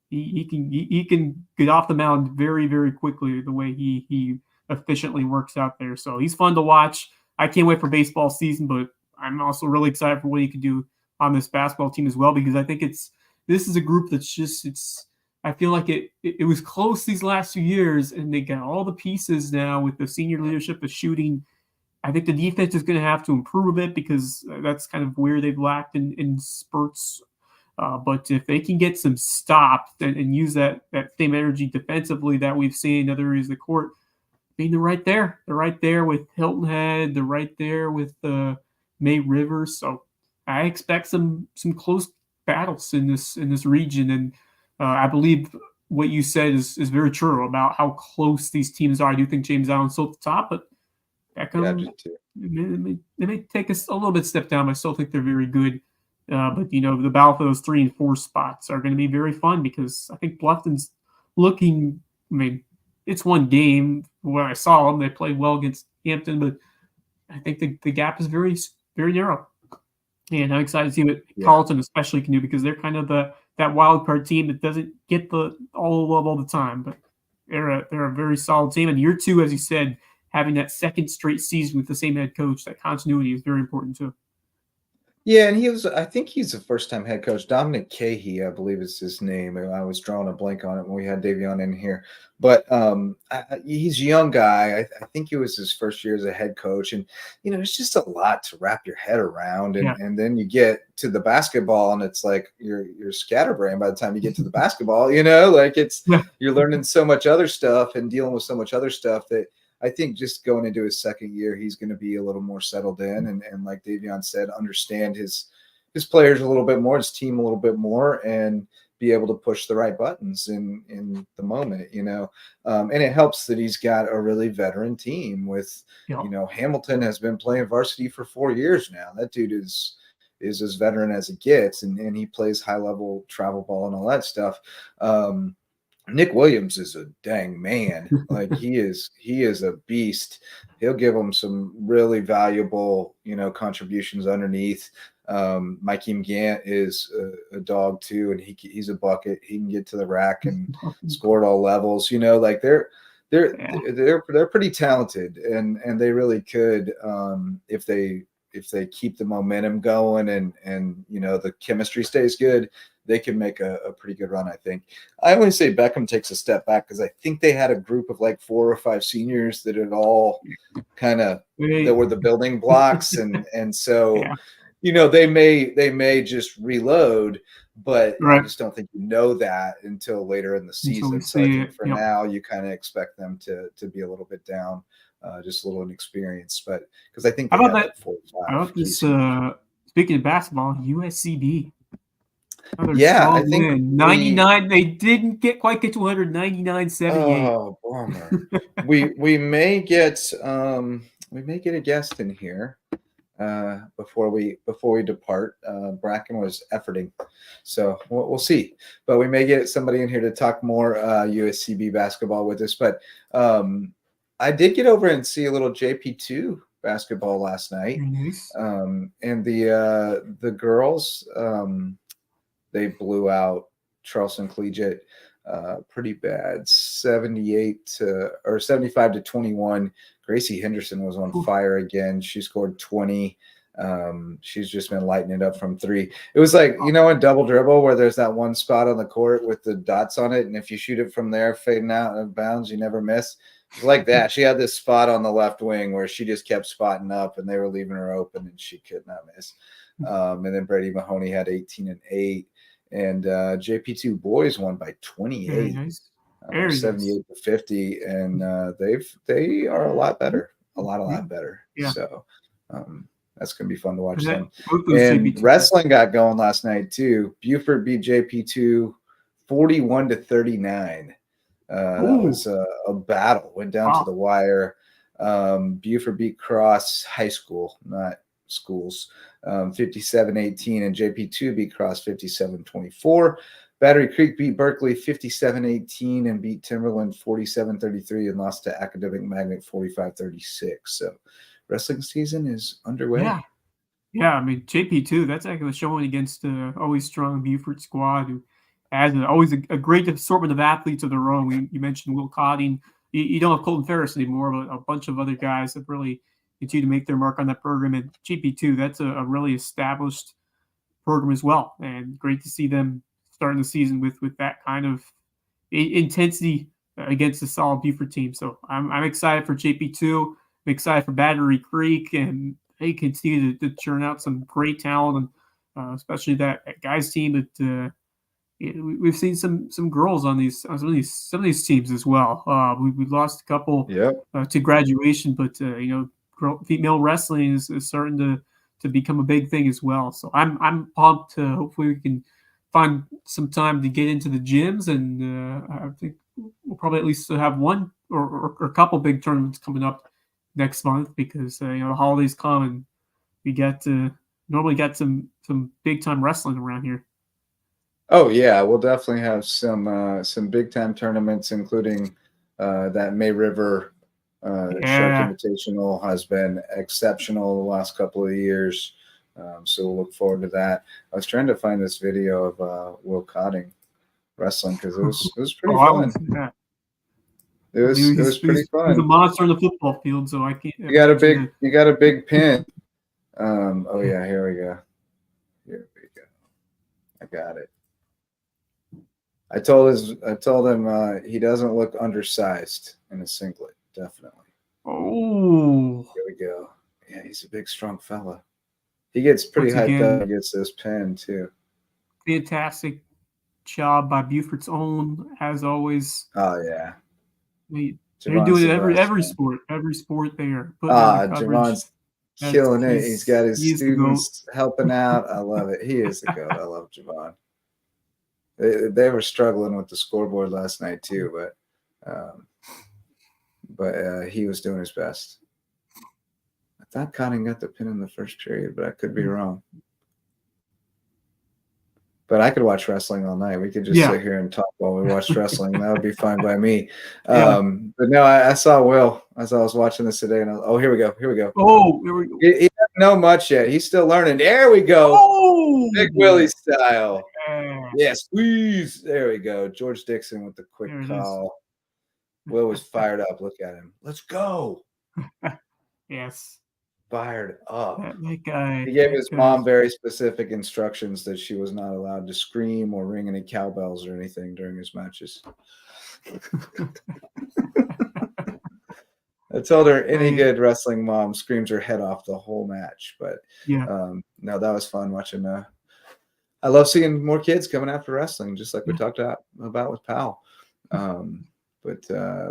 he can get off the mound very, very quickly the way he efficiently works out there. So he's fun to watch. I can't wait for baseball season, but I'm also really excited for what he can do on this basketball team as well, because I think this is a group that's just I feel like it was close these last few years, and they got all the pieces now with the senior leadership, the shooting. I think the defense is going to have to improve a bit because that's kind of where they've lacked in spurts. But if they can get some stops and use that same energy defensively that we've seen in other areas of the court, I mean, they're right there. They're right there with Hilton Head. They're right there with May Rivers. So I expect some close battles in this region. And I believe what you said is very true about how close these teams are. I do think James Allen's still at the top, but they may take us a little bit step down, but I still think they're very good. But the battle for those 3 and 4 spots are going to be very fun because I think Bluffton's looking. I mean, it's one game. When I saw them, they played well against Hampton, but I think the gap is very, very narrow. And I'm excited to see what Carleton especially can do because they're kind of that wild card team that doesn't get all the love all the time, but they're a very solid team. And year 2, as you said, having that second straight season with the same head coach, that continuity is very important too. Yeah, and I think he's a first-time head coach. Dominic Cahey, I believe is his name. I was drawing a blank on it when we had Davion in here. But he's a young guy. I think it was his first year as a head coach. And, it's just a lot to wrap your head around. And then you get to the basketball, and it's like you're scatterbrained by the time you get to the basketball. Like you're learning so much other stuff and dealing with so much other stuff that I think just going into his second year, he's going to be a little more settled in and like Davion said, understand his players a little bit more, his team a little bit more, and be able to push the right buttons in the moment, and it helps that he's got a really veteran team with, Hamilton has been playing varsity for 4 years now. That dude is as veteran as it gets, and he plays high level travel ball and all that stuff. Nick Williams is a dang man. Like he is a beast. He'll give them some really valuable, contributions underneath. Mikey Gant is a dog too, and he's a bucket. He can get to the rack and score at all levels. Like they're pretty talented, and they really could if they keep the momentum going and the chemistry stays good, they can make a pretty good run, I think. I only say Beckham takes a step back because I think they had a group of like 4 or 5 seniors that had all kind of that were the building blocks, and so they may just reload, but I just don't think that until later in the season. So I think for now you kind of expect them to be a little bit down, just a little inexperienced, but because I think how about that? 4 or 5. How about this? Speaking of basketball, USCB. I think 99. They didn't quite get to 199.78. Oh, bummer. we may get a guest in here before we depart. Bracken was efforting, so we'll see. But we may get somebody in here to talk more USCB basketball with us. But I did get over and see a little JP2 basketball last night. Nice. And the girls. They blew out Charleston Collegiate pretty bad, 75-21. Gracie Henderson was on fire again. She scored 20. She's just been lighting it up from 3. It was like, in double dribble where there's that one spot on the court with the dots on it, and if you shoot it from there, fading out of bounds, you never miss. It's like that. She had this spot on the left wing where she just kept spotting up, and they were leaving her open, and she could not miss. And then Brady Mahoney had 18 and 8. And JP2 boys won by 28, 78-50, and they are a lot better, a lot better. Yeah. So that's gonna be fun to watch them. And wrestling got going last night too. Buford beat JP2 41-39. That was a battle. Went down to the wire. Buford beat Cross High School, not schools, 57-18, and JP2 beat Cross 57-24. Battery Creek beat Berkeley 57-18 and beat Timberland 47-33 and lost to Academic Magnet 45-36. So wrestling season is underway. Yeah, I mean, JP2, that's actually showing against the always strong Buford squad, who has always a great assortment of athletes of their own. You mentioned Will Cotting. You don't have Colton Ferris anymore, but a bunch of other guys that really continue to make their mark on that program. And JP2, that's a really established program as well. And great to see them starting the season with that kind of intensity against a solid Buford team. So I'm excited for JP2. I'm excited for Battery Creek, and they continue to churn out some great talent, and especially that guys team that we've seen some girls on some of these teams as well. We lost a couple to graduation, but female wrestling is starting to become a big thing as well. So I'm pumped. Hopefully we can find some time to get into the gyms, and I think we'll probably at least have one or a couple big tournaments coming up next month, because the holidays come and we normally get some big time wrestling around here. Oh yeah, we'll definitely have some big time tournaments, including that May River Shark Invitational has been exceptional the last couple of years. So we'll look forward to that. I was trying to find this video of Will Cotting wrestling because it was pretty fun. It was pretty fun. He's a monster on the football field, so I can't. You got a big pin. Oh yeah, here we go. I got it. I told him he doesn't look undersized in a singlet. Definitely. Oh. Here we go. Yeah, he's a big, strong fella. He gets pretty hyped up. He gets this pin too. Fantastic job by Buford's own, as always. Oh yeah. They're doing it every sport there. Javon's killing it. He's got his students helping out. I love it. He is the GOAT. I love Javon. They were struggling with the scoreboard last night too, but he was doing his best. I thought Cotting got the pin in the first period, but I could be wrong. But I could watch wrestling all night. We could just sit here and talk while we watched wrestling. That would be fine by me. But no, I saw Will as I was watching this today, and here we go. Oh, here we go. He doesn't know much yet. He's still learning. There we go. Oh, Big Willie style. Yeah, squeeze. There we go. George Dixon with the quick call. Will was fired up. Look at him. Let's go. Yes. Fired up. That guy. He gave his mom very specific instructions that she was not allowed to scream or ring any cowbells or anything during his matches. I told her any good wrestling mom screams her head off the whole match. But no, that was fun watching. I love seeing more kids coming after wrestling, just like we talked about with Powell. But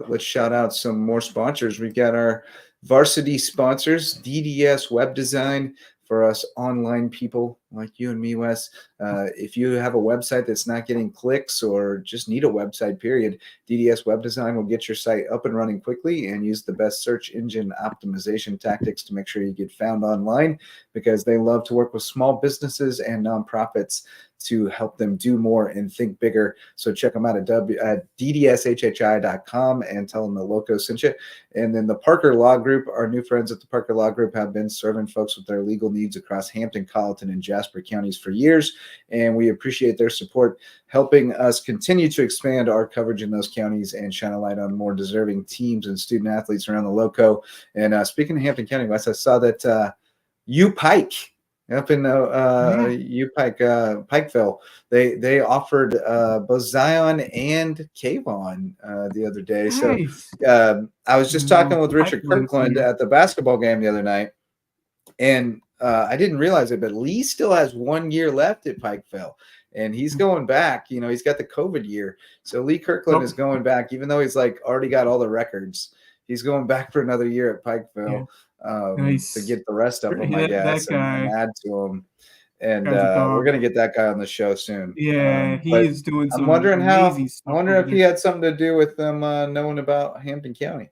let's shout out some more sponsors. We've got our varsity sponsors, DDS Web Design, for us online people like you and me, Wes. If you have a website that's not getting clicks or just need a website, period, DDS Web Design will get your site up and running quickly and use the best search engine optimization tactics to make sure you get found online, because they love to work with small businesses and nonprofits to help them do more and think bigger. So check them out at ddshhi.com and tell them the Lowco sent you. And then the Parker Law Group, our new friends at the Parker Law Group have been serving folks with their legal needs across Hampton, Colleton, and Jasper counties for years. And we appreciate their support, helping us continue to expand our coverage in those counties and shine a light on more deserving teams and student athletes around the Loco. And speaking of Hampton County, Wes, I saw that U Pike, up in U Pike, Pikeville, they offered both Zion and Kayvon the other day. Nice. So I was just talking with Richard Kirkland at the basketball game the other night, and I didn't realize it, but Lee still has 1 year left at Pikeville, and he's going back. He's got the COVID year, so Lee Kirkland is going back, even though he's already got all the records. He's going back for another year at Pikeville. Nice. To get the rest of them, I guess, and add to them. and Guy's a dog. we're gonna get that guy on the show soon. Yeah, he but is doing some I'm wondering amazing stuff. I wonder over if he there. had something to do with them knowing about Hampton County.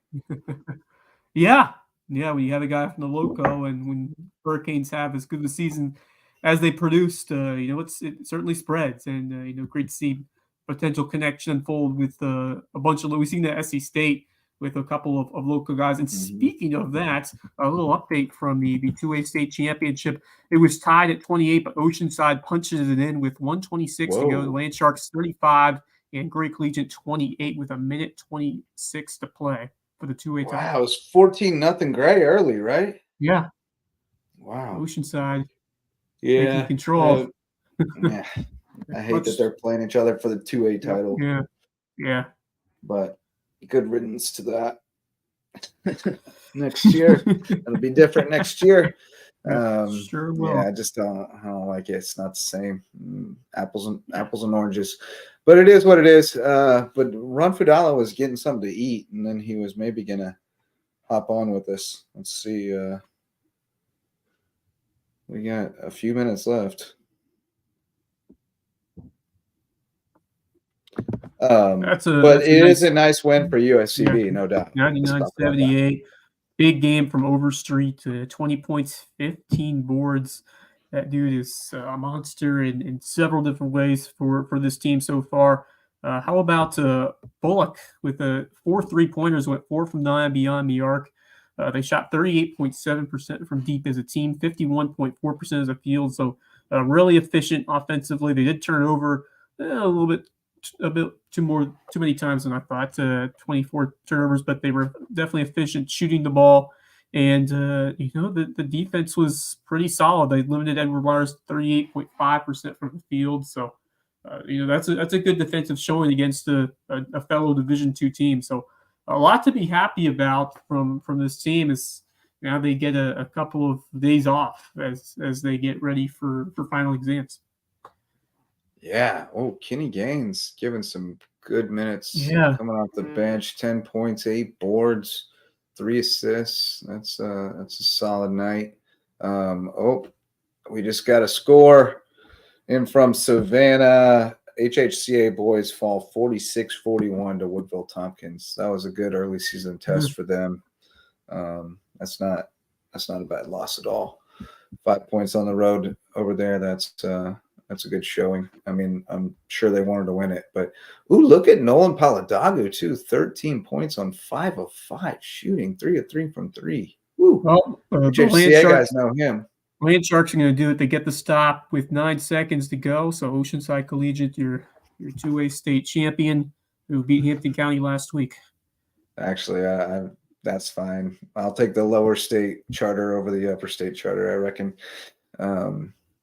Yeah, when you have a guy from the Lowco, and when Hurricanes have as good a season as they produced, it certainly spreads, and great to see potential connection unfold with a bunch of. We've seen the SC State with a couple of Lowco guys. And speaking of that, a little update from the 2A state championship. It was tied at 28, but Oceanside punches it in with 1:26 to go. The Land Sharks 35 and Great Collegiate 28 with 1:26 to play for the 2A title. Wow, it was 14-0 Gray early, right? Yeah. Wow. Oceanside. Yeah. Taking control. Yeah. I hate that they're playing each other for the 2A title. Yeah. But good riddance to that. Next year. It'll be different next year. Sure will. Yeah, I just don't like it. It's not the same. Apples and oranges. But it is what it is. But Ron Fudala was getting something to eat, and then he was maybe gonna hop on with us. Let's see. We got a few minutes left. But it is a nice win for USCB, no doubt. 99-78. Big game from Overstreet, 20 points, 15 boards. That dude is a monster in several different ways for this team so far. How about Bullock with 4 3-pointers, went 4 from 9 beyond the arc. They shot 38.7% from deep as a team, 51.4% as a field. So really efficient offensively. They did turn over a bit too many times than I thought. 24 turnovers, but they were definitely efficient shooting the ball. And the defense was pretty solid. They limited Edward Waters 38.5% from the field. So that's a good defensive showing against a fellow Division II team. So a lot to be happy about from this team is now they get a couple of days off as they get ready for final exams. Yeah. Oh, Kenny Gaines giving some good minutes. Yeah. Coming off the bench, 10 points, 8 boards, 3 assists. That's a solid night. We just got a score in from Savannah. HHCA boys fall 46-41 to Woodville Tompkins. That was a good early season test for them. That's not a bad loss at all. 5 points on the road over there. That's a good showing. I mean, I'm sure they wanted to win it, but look at Nolan Paladagu too. 13 points on 5 of 5 shooting, 3 of 3 from 3. Woo. Well, the HHCA guys know him. Land Sharks are going to do it. They get the stop with 9 seconds to go. So Oceanside Collegiate, your 2A state champion, who beat Hampton County last week. Actually, that's fine. I'll take the lower state charter over the upper state charter, I reckon.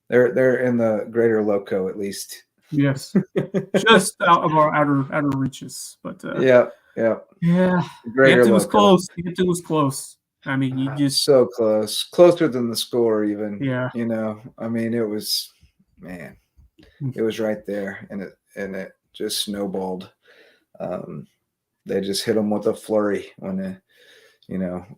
They're in the greater Lowco at least. Yes, just out of our outer reaches. But yeah. Hampton was close. Hampton was close. I mean, you just so closer than the score even. Yeah. I mean, it was right there, and it just snowballed. They just hit them with a flurry when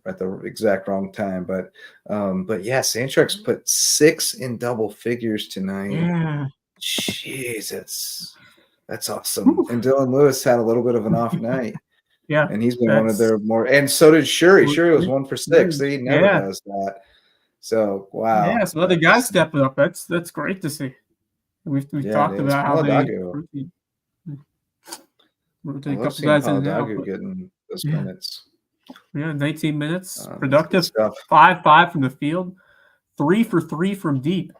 at the exact wrong time. But yeah, Sand Sharks put 6 in double figures tonight. Yeah. Jeez, that's awesome. And Dylan Lewis had a little bit of an off night. Yeah. And he's been one of their more, and so did Shuri. Shuri was 1 for 6. He never does that. So wow. Yeah, some other guys stepping up. That's great to see. We've talked about how they rotate a couple guys in and out. Getting those minutes. Yeah, 19 minutes. Productive. 5-5 from the field. 3 for 3 from deep.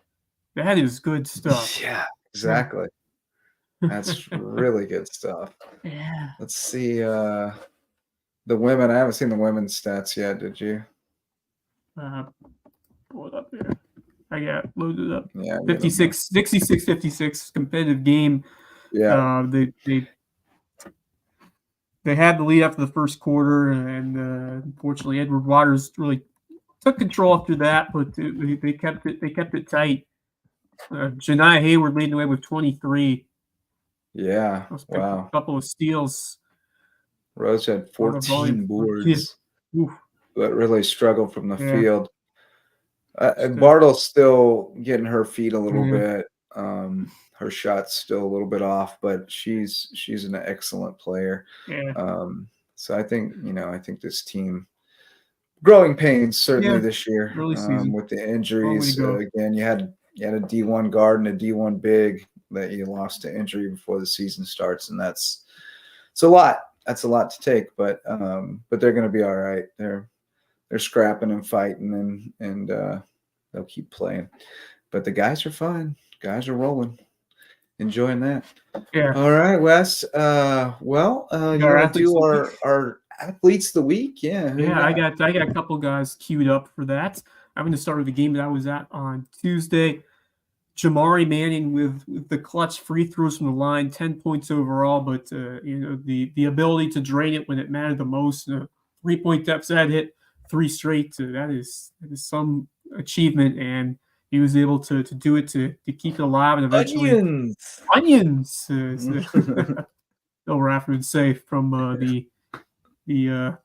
That is good stuff. Yeah, exactly. That's really good stuff. Yeah. Let's see the women. I haven't seen the women's stats yet. Did you? Pull it up here. I got loaded up. Yeah. 66-56 competitive game. Yeah. They had the lead after the first quarter, and unfortunately, Edward Waters really took control after that. But they kept it tight. Janiyah Hayward leading the way with 23. Yeah. Wow. A couple of steals. Rose had 14 boards, but really struggled from the field. Bartle's still getting her feet a little bit. Her shot's still a little bit off, but she's an excellent player. Yeah. So I think this team growing pains certainly this year with the injuries. Again, you had a D1 guard and a D1 big that you lost to injury before the season starts, and it's a lot. That's a lot to take, but they're going to be all right. They're scrapping and fighting, and they'll keep playing. But the guys are fine. Guys are rolling. Enjoying that. Yeah. All right, Wes. You want to do our athletes of the week? Yeah. I got a couple guys queued up for that. I'm going to start with the game that I was at on Tuesday. Jamari Manning with the clutch free throws from the line, 10 points overall, but the ability to drain it when it mattered the most. 3-point deficit hit 3 straight. That is some achievement, and he was able to do it to keep it alive and eventually onions. Bill Raffer would say from the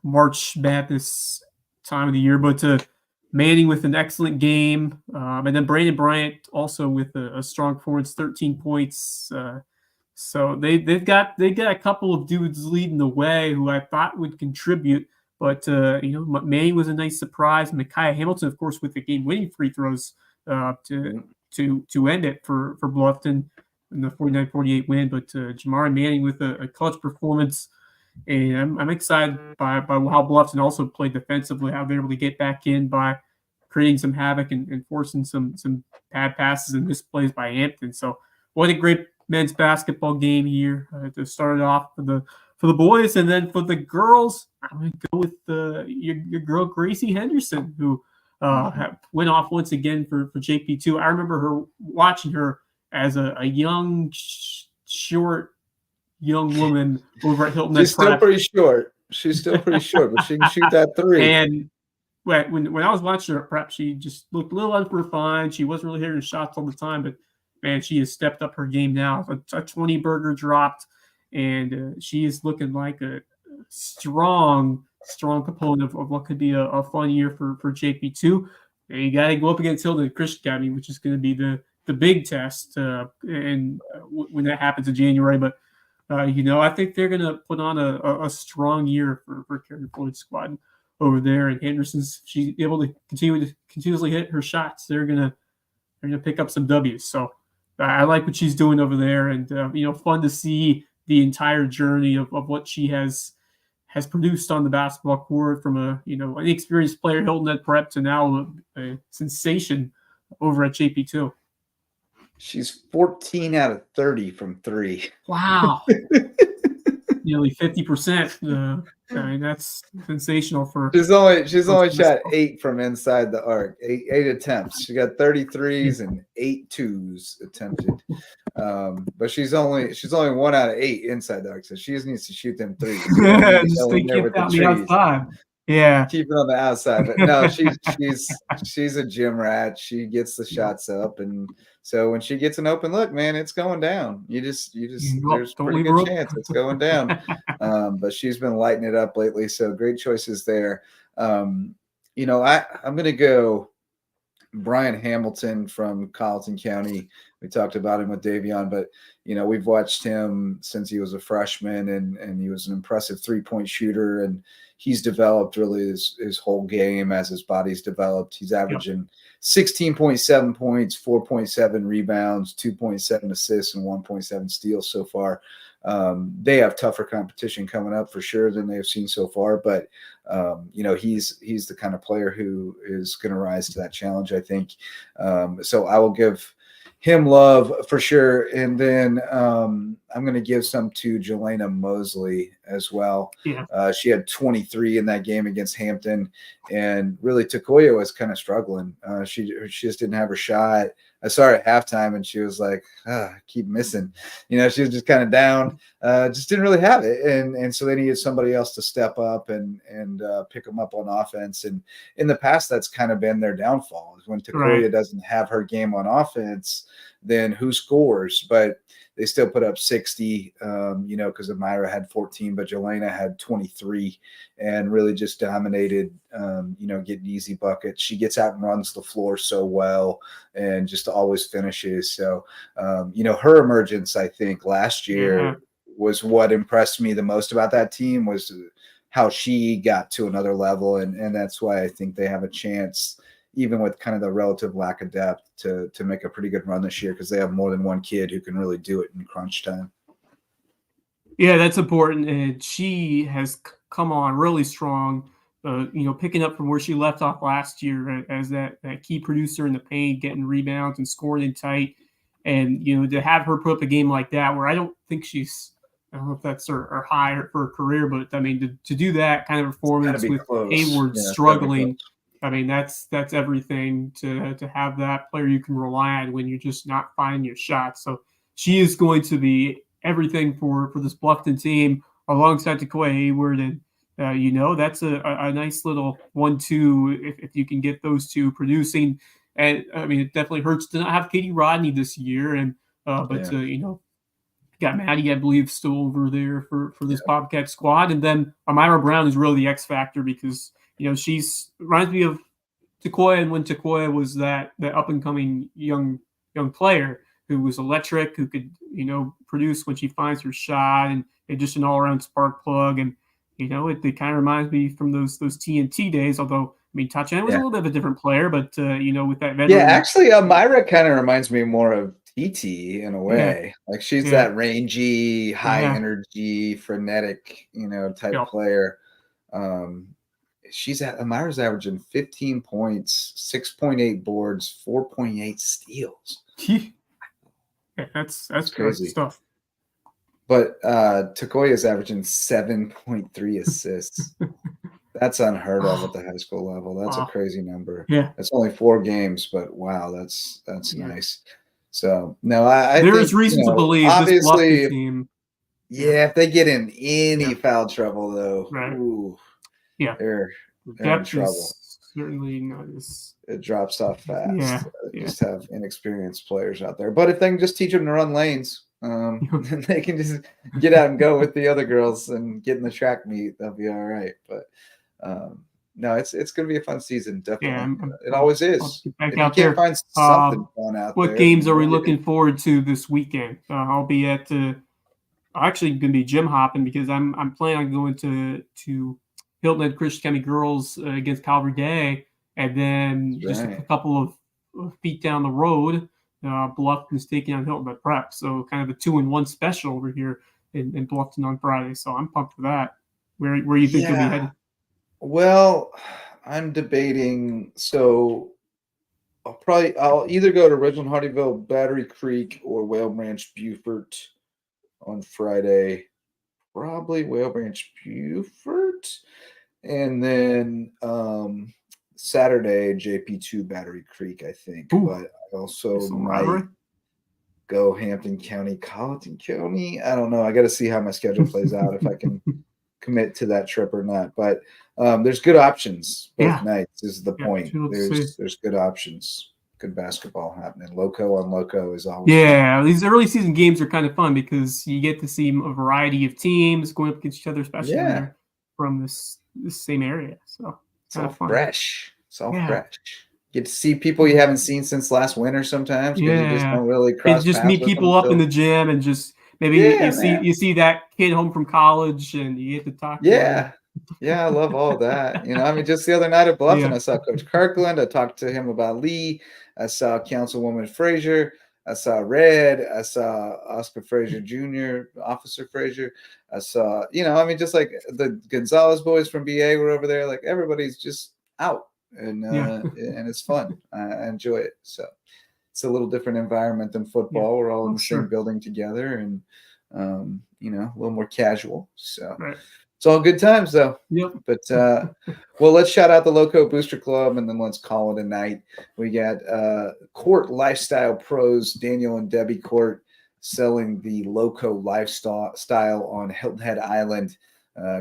March Madness time of the year, but Manning with an excellent game, and then Brandon Bryant also with a strong performance, 13 points. So they've got a couple of dudes leading the way who I thought would contribute, but Manning was a nice surprise. Micaiah Hamilton, of course, with the game-winning free throws to end it for Bluffton in the 49-48 win. But Jamari Manning with a clutch performance. And I'm excited by how Bluffton also played defensively, how they're able to get back in by creating some havoc and forcing some bad passes and misplays by Hampton. So what a great men's basketball game here to start it off for the boys. And then for the girls, I'm going to go with your girl Gracie Henderson, who went off once again for JP2. I remember watching her as a young, short, young woman over at Hilton. She's still pretty short. But she can shoot that 3. And when I was watching her at prep, she just looked a little unrefined. She wasn't really hitting shots all the time, but man, she has stepped up her game now. A 20 burger dropped, and she is looking like a strong component of what could be a fun year for JP2. And you got to go up against Hilton Christian Academy, which is going to be the big test, and when that happens in January. But I think they're going to put on a strong year for Kerry Floyd's squad over there. And Henderson's she's able to continuously hit her shots. They're going to pick up some W's. So I like what she's doing over there, and fun to see the entire journey of what she has produced on the basketball court from an inexperienced player Hilton at prep to now a sensation over at JP2. She's 14 out of 30 from 3. Wow. Nearly 50%. I mean, that's sensational for. She's only shot 8 from inside the arc. 8 attempts. She got 33s and 8 twos attempted. But she's only 1 out of 8 inside the arc, so she just needs to shoot them 3s. Just keep it on the outside. Yeah, keep it on the outside. But no, she's a gym rat. She gets the shots up, and so when she gets an open look, man, it's going down. There's a pretty good chance it's going down. But she's been lighting it up lately, so great choices there. I'm going to go Brian Hamilton from Colleton County. We talked about him with Davion, but we've watched him since he was a freshman, and he was an impressive 3-point shooter, and he's developed really his whole game as his body's developed. He's averaging 16.7 points, 4.7 rebounds, 2.7 assists, and 1.7 steals so far. They have tougher competition coming up for sure than they've seen so far, but he's the kind of player who is going to rise to that challenge, I think. So I will give him love for sure. And then I'm going to give some to Jelena Mosley as well. Yeah. She had 23 in that game against Hampton, and really Takoya was kind of struggling. She just didn't have her shot. I saw her at halftime, and she was like, I keep missing. She was just kind of down, just didn't really have it. And so they needed somebody else to step up and pick them up on offense. And in the past, that's kind of been their downfall, is when Takoya doesn't have her game on offense, then who scores? But they still put up 60, because Amira had 14, but Jelena had 23 and really just dominated, getting easy buckets. She gets out and runs the floor so well and just always finishes. So, her emergence, I think, last year was what impressed me the most about that team was how she got to another level. And that's why I think they have a chance, even with kind of the relative lack of depth, to make a pretty good run this year because they have more than one kid who can really do it in crunch time. Yeah, that's important. And she has come on really strong, picking up from where she left off last year as that key producer in the paint, getting rebounds and scoring in tight. And, to have her put up a game like that where I don't think I don't know if that's her high for her career, but I mean, to do that kind of performance with close. Hayward struggling, I mean, that's everything to have that player you can rely on when you're just not finding your shots. So she is going to be everything for this Bluffton team alongside Takoya Hayward. And, that's a nice little 1-2 if you can get those two producing. And I mean, it definitely hurts to not have Katie Rodney this year. And, got Maddie, I believe, still over there for this Bobcat squad. And then Amira Brown is really the X factor because, she's reminds me of Takoya, and when Takoya was that up and coming young player who was electric, who could, produce when she finds her shot and just an all around spark plug. And, it kind of reminds me from those TNT days, although I mean, Tatiana was a little bit of a different player, but with that veteran. Yeah, actually, Amira kind of reminds me more of TT in a way. Like she's that rangy, high energy, frenetic, type player. Amira's averaging 15 points, 6.8 boards, 4.8 steals. Yeah, that's crazy stuff. But Takoya's averaging 7.3 assists. That's unheard of at the high school level. That's a crazy number. Yeah, it's only 4 games, but wow, that's nice. So no, I there think, is reason to believe obviously, this Bluffton team. Yeah, if they get in any foul trouble, though, they're in trouble. Certainly not as it drops off fast. Yeah, just have inexperienced players out there. But if they can just teach them to run lanes, then they can just get out and go with the other girls and get in the track meet. They'll be all right. But no, it's going to be a fun season. Definitely, it always is. If you can't find something fun out there. What games are we looking forward to this weekend? I'll be at actually going to be gym hopping because I'm planning on going to Hilton Head Christian Academy girls against Calvary Day, and then just a couple of feet down the road, Bluffton's taking on Hilton Head Prep. So kind of a 2-in-1 special over here in Bluffton on Friday. So I'm pumped for that. Where you think you'll be headed? Well, I'm debating. So I'll either go to Ridgeland Hardyville, Battery Creek, or Whale Branch Beaufort on Friday. Probably Whale Branch Beaufort. And then Saturday, JP2 Battery Creek, I think. Ooh, but I also might go Hampton County, Colleton County. I don't know. I got to see how my schedule plays out if I can commit to that trip or not. But there's good options both nights is the point. There's good options. Good basketball happening. Lowco on Lowco is always fun. These early season games are kind of fun because you get to see a variety of teams going up against each other, especially when they're from this same area. So it's all fresh. It's all fresh. Get to see people you haven't seen since last winter sometimes because you just don't really cross paths. Just meet people up in the gym and just maybe you see that kid home from college and you get to talk to him. I love all that. Just the other night at Bluffton, I saw Coach Kirkland. I talked to him about Lee. I saw Councilwoman Frazier. I saw Red. I saw Oscar Frazier Jr., Officer Frazier. I saw, just like the Gonzalez boys from BA were over there. Like everybody's just out and it's fun. I enjoy it. So it's a little different environment than football. We're all in the same building together and, a little more casual. So it's all good times though. Yep. But well, let's shout out the Lowco Booster Club and then let's call it a night. We got Court Lifestyle Pros, Daniel and Debbie Court, selling the Lowco lifestyle on Hilton Head Island.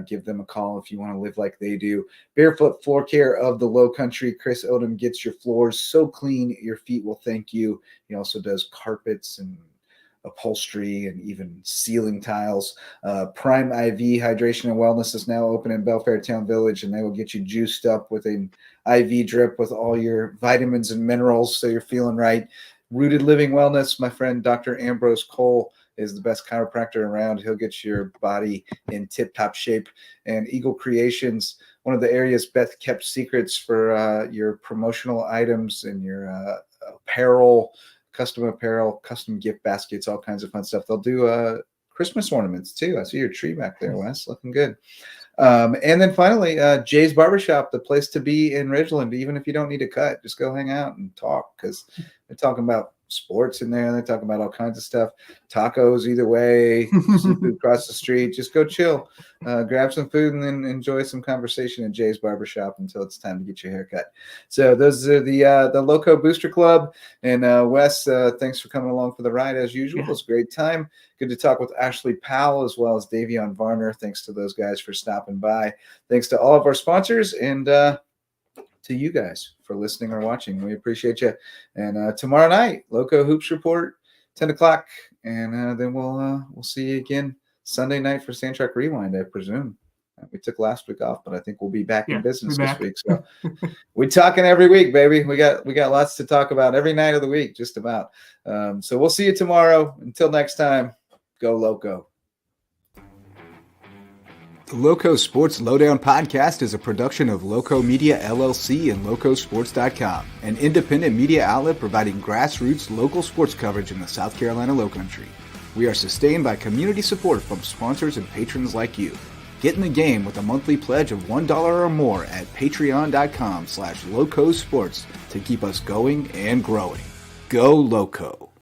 Give them a call if you want to live like they do. Barefoot Floor Care of the Low Country. Chris Odom gets your floors so clean your feet will thank you. He also does carpets and upholstery and even ceiling tiles. Prime IV Hydration and Wellness is now open in Belfair Town Village, and they will get you juiced up with an IV drip with all your vitamins and minerals so you're feeling right. Rooted Living Wellness, my friend Dr. Ambrose Cole is the best chiropractor around. He'll get your body in tip-top shape. And Eagle Creations, one of the area's best kept secrets for your promotional items and your apparel, custom gift baskets, all kinds of fun stuff. They'll do Christmas ornaments too. I see your tree back there, Wes, looking good. And then finally, Jay's Barbershop, the place to be in Ridgeland. Even if you don't need a cut, just go hang out and talk, because they're talking about sports in there. They're talking about all kinds of stuff. Tacos either way, seafood across the street. Just go chill, grab some food, and then enjoy some conversation at Jay's Barbershop until it's time to get your hair cut. So those are the Lowco Booster Club. And Wes, thanks for coming along for the ride as usual. It was a great time. Good to talk with Ashley Powell as well as Davion Varner. Thanks to those guys for stopping by. Thanks to all of our sponsors, and to you guys for listening or watching. We appreciate you. And tomorrow night, Lowco Hoops Report, 10 o'clock. And then we'll see you again Sunday night for Sandtrack Rewind, I presume. We took last week off, but I think we'll be back in business this week. So we're talking every week, baby. We got lots to talk about every night of the week, just about. So we'll see you tomorrow. Until next time, go Lowco. The LowcoSports Lowdown podcast is a production of Lowco Media LLC and LowcoSports.com, an independent media outlet providing grassroots local sports coverage in the South Carolina Lowcountry. We are sustained by community support from sponsors and patrons like you. Get in the game with a monthly pledge of $1 or more at patreon.com/LowcoSports to keep us going and growing. Go Lowco.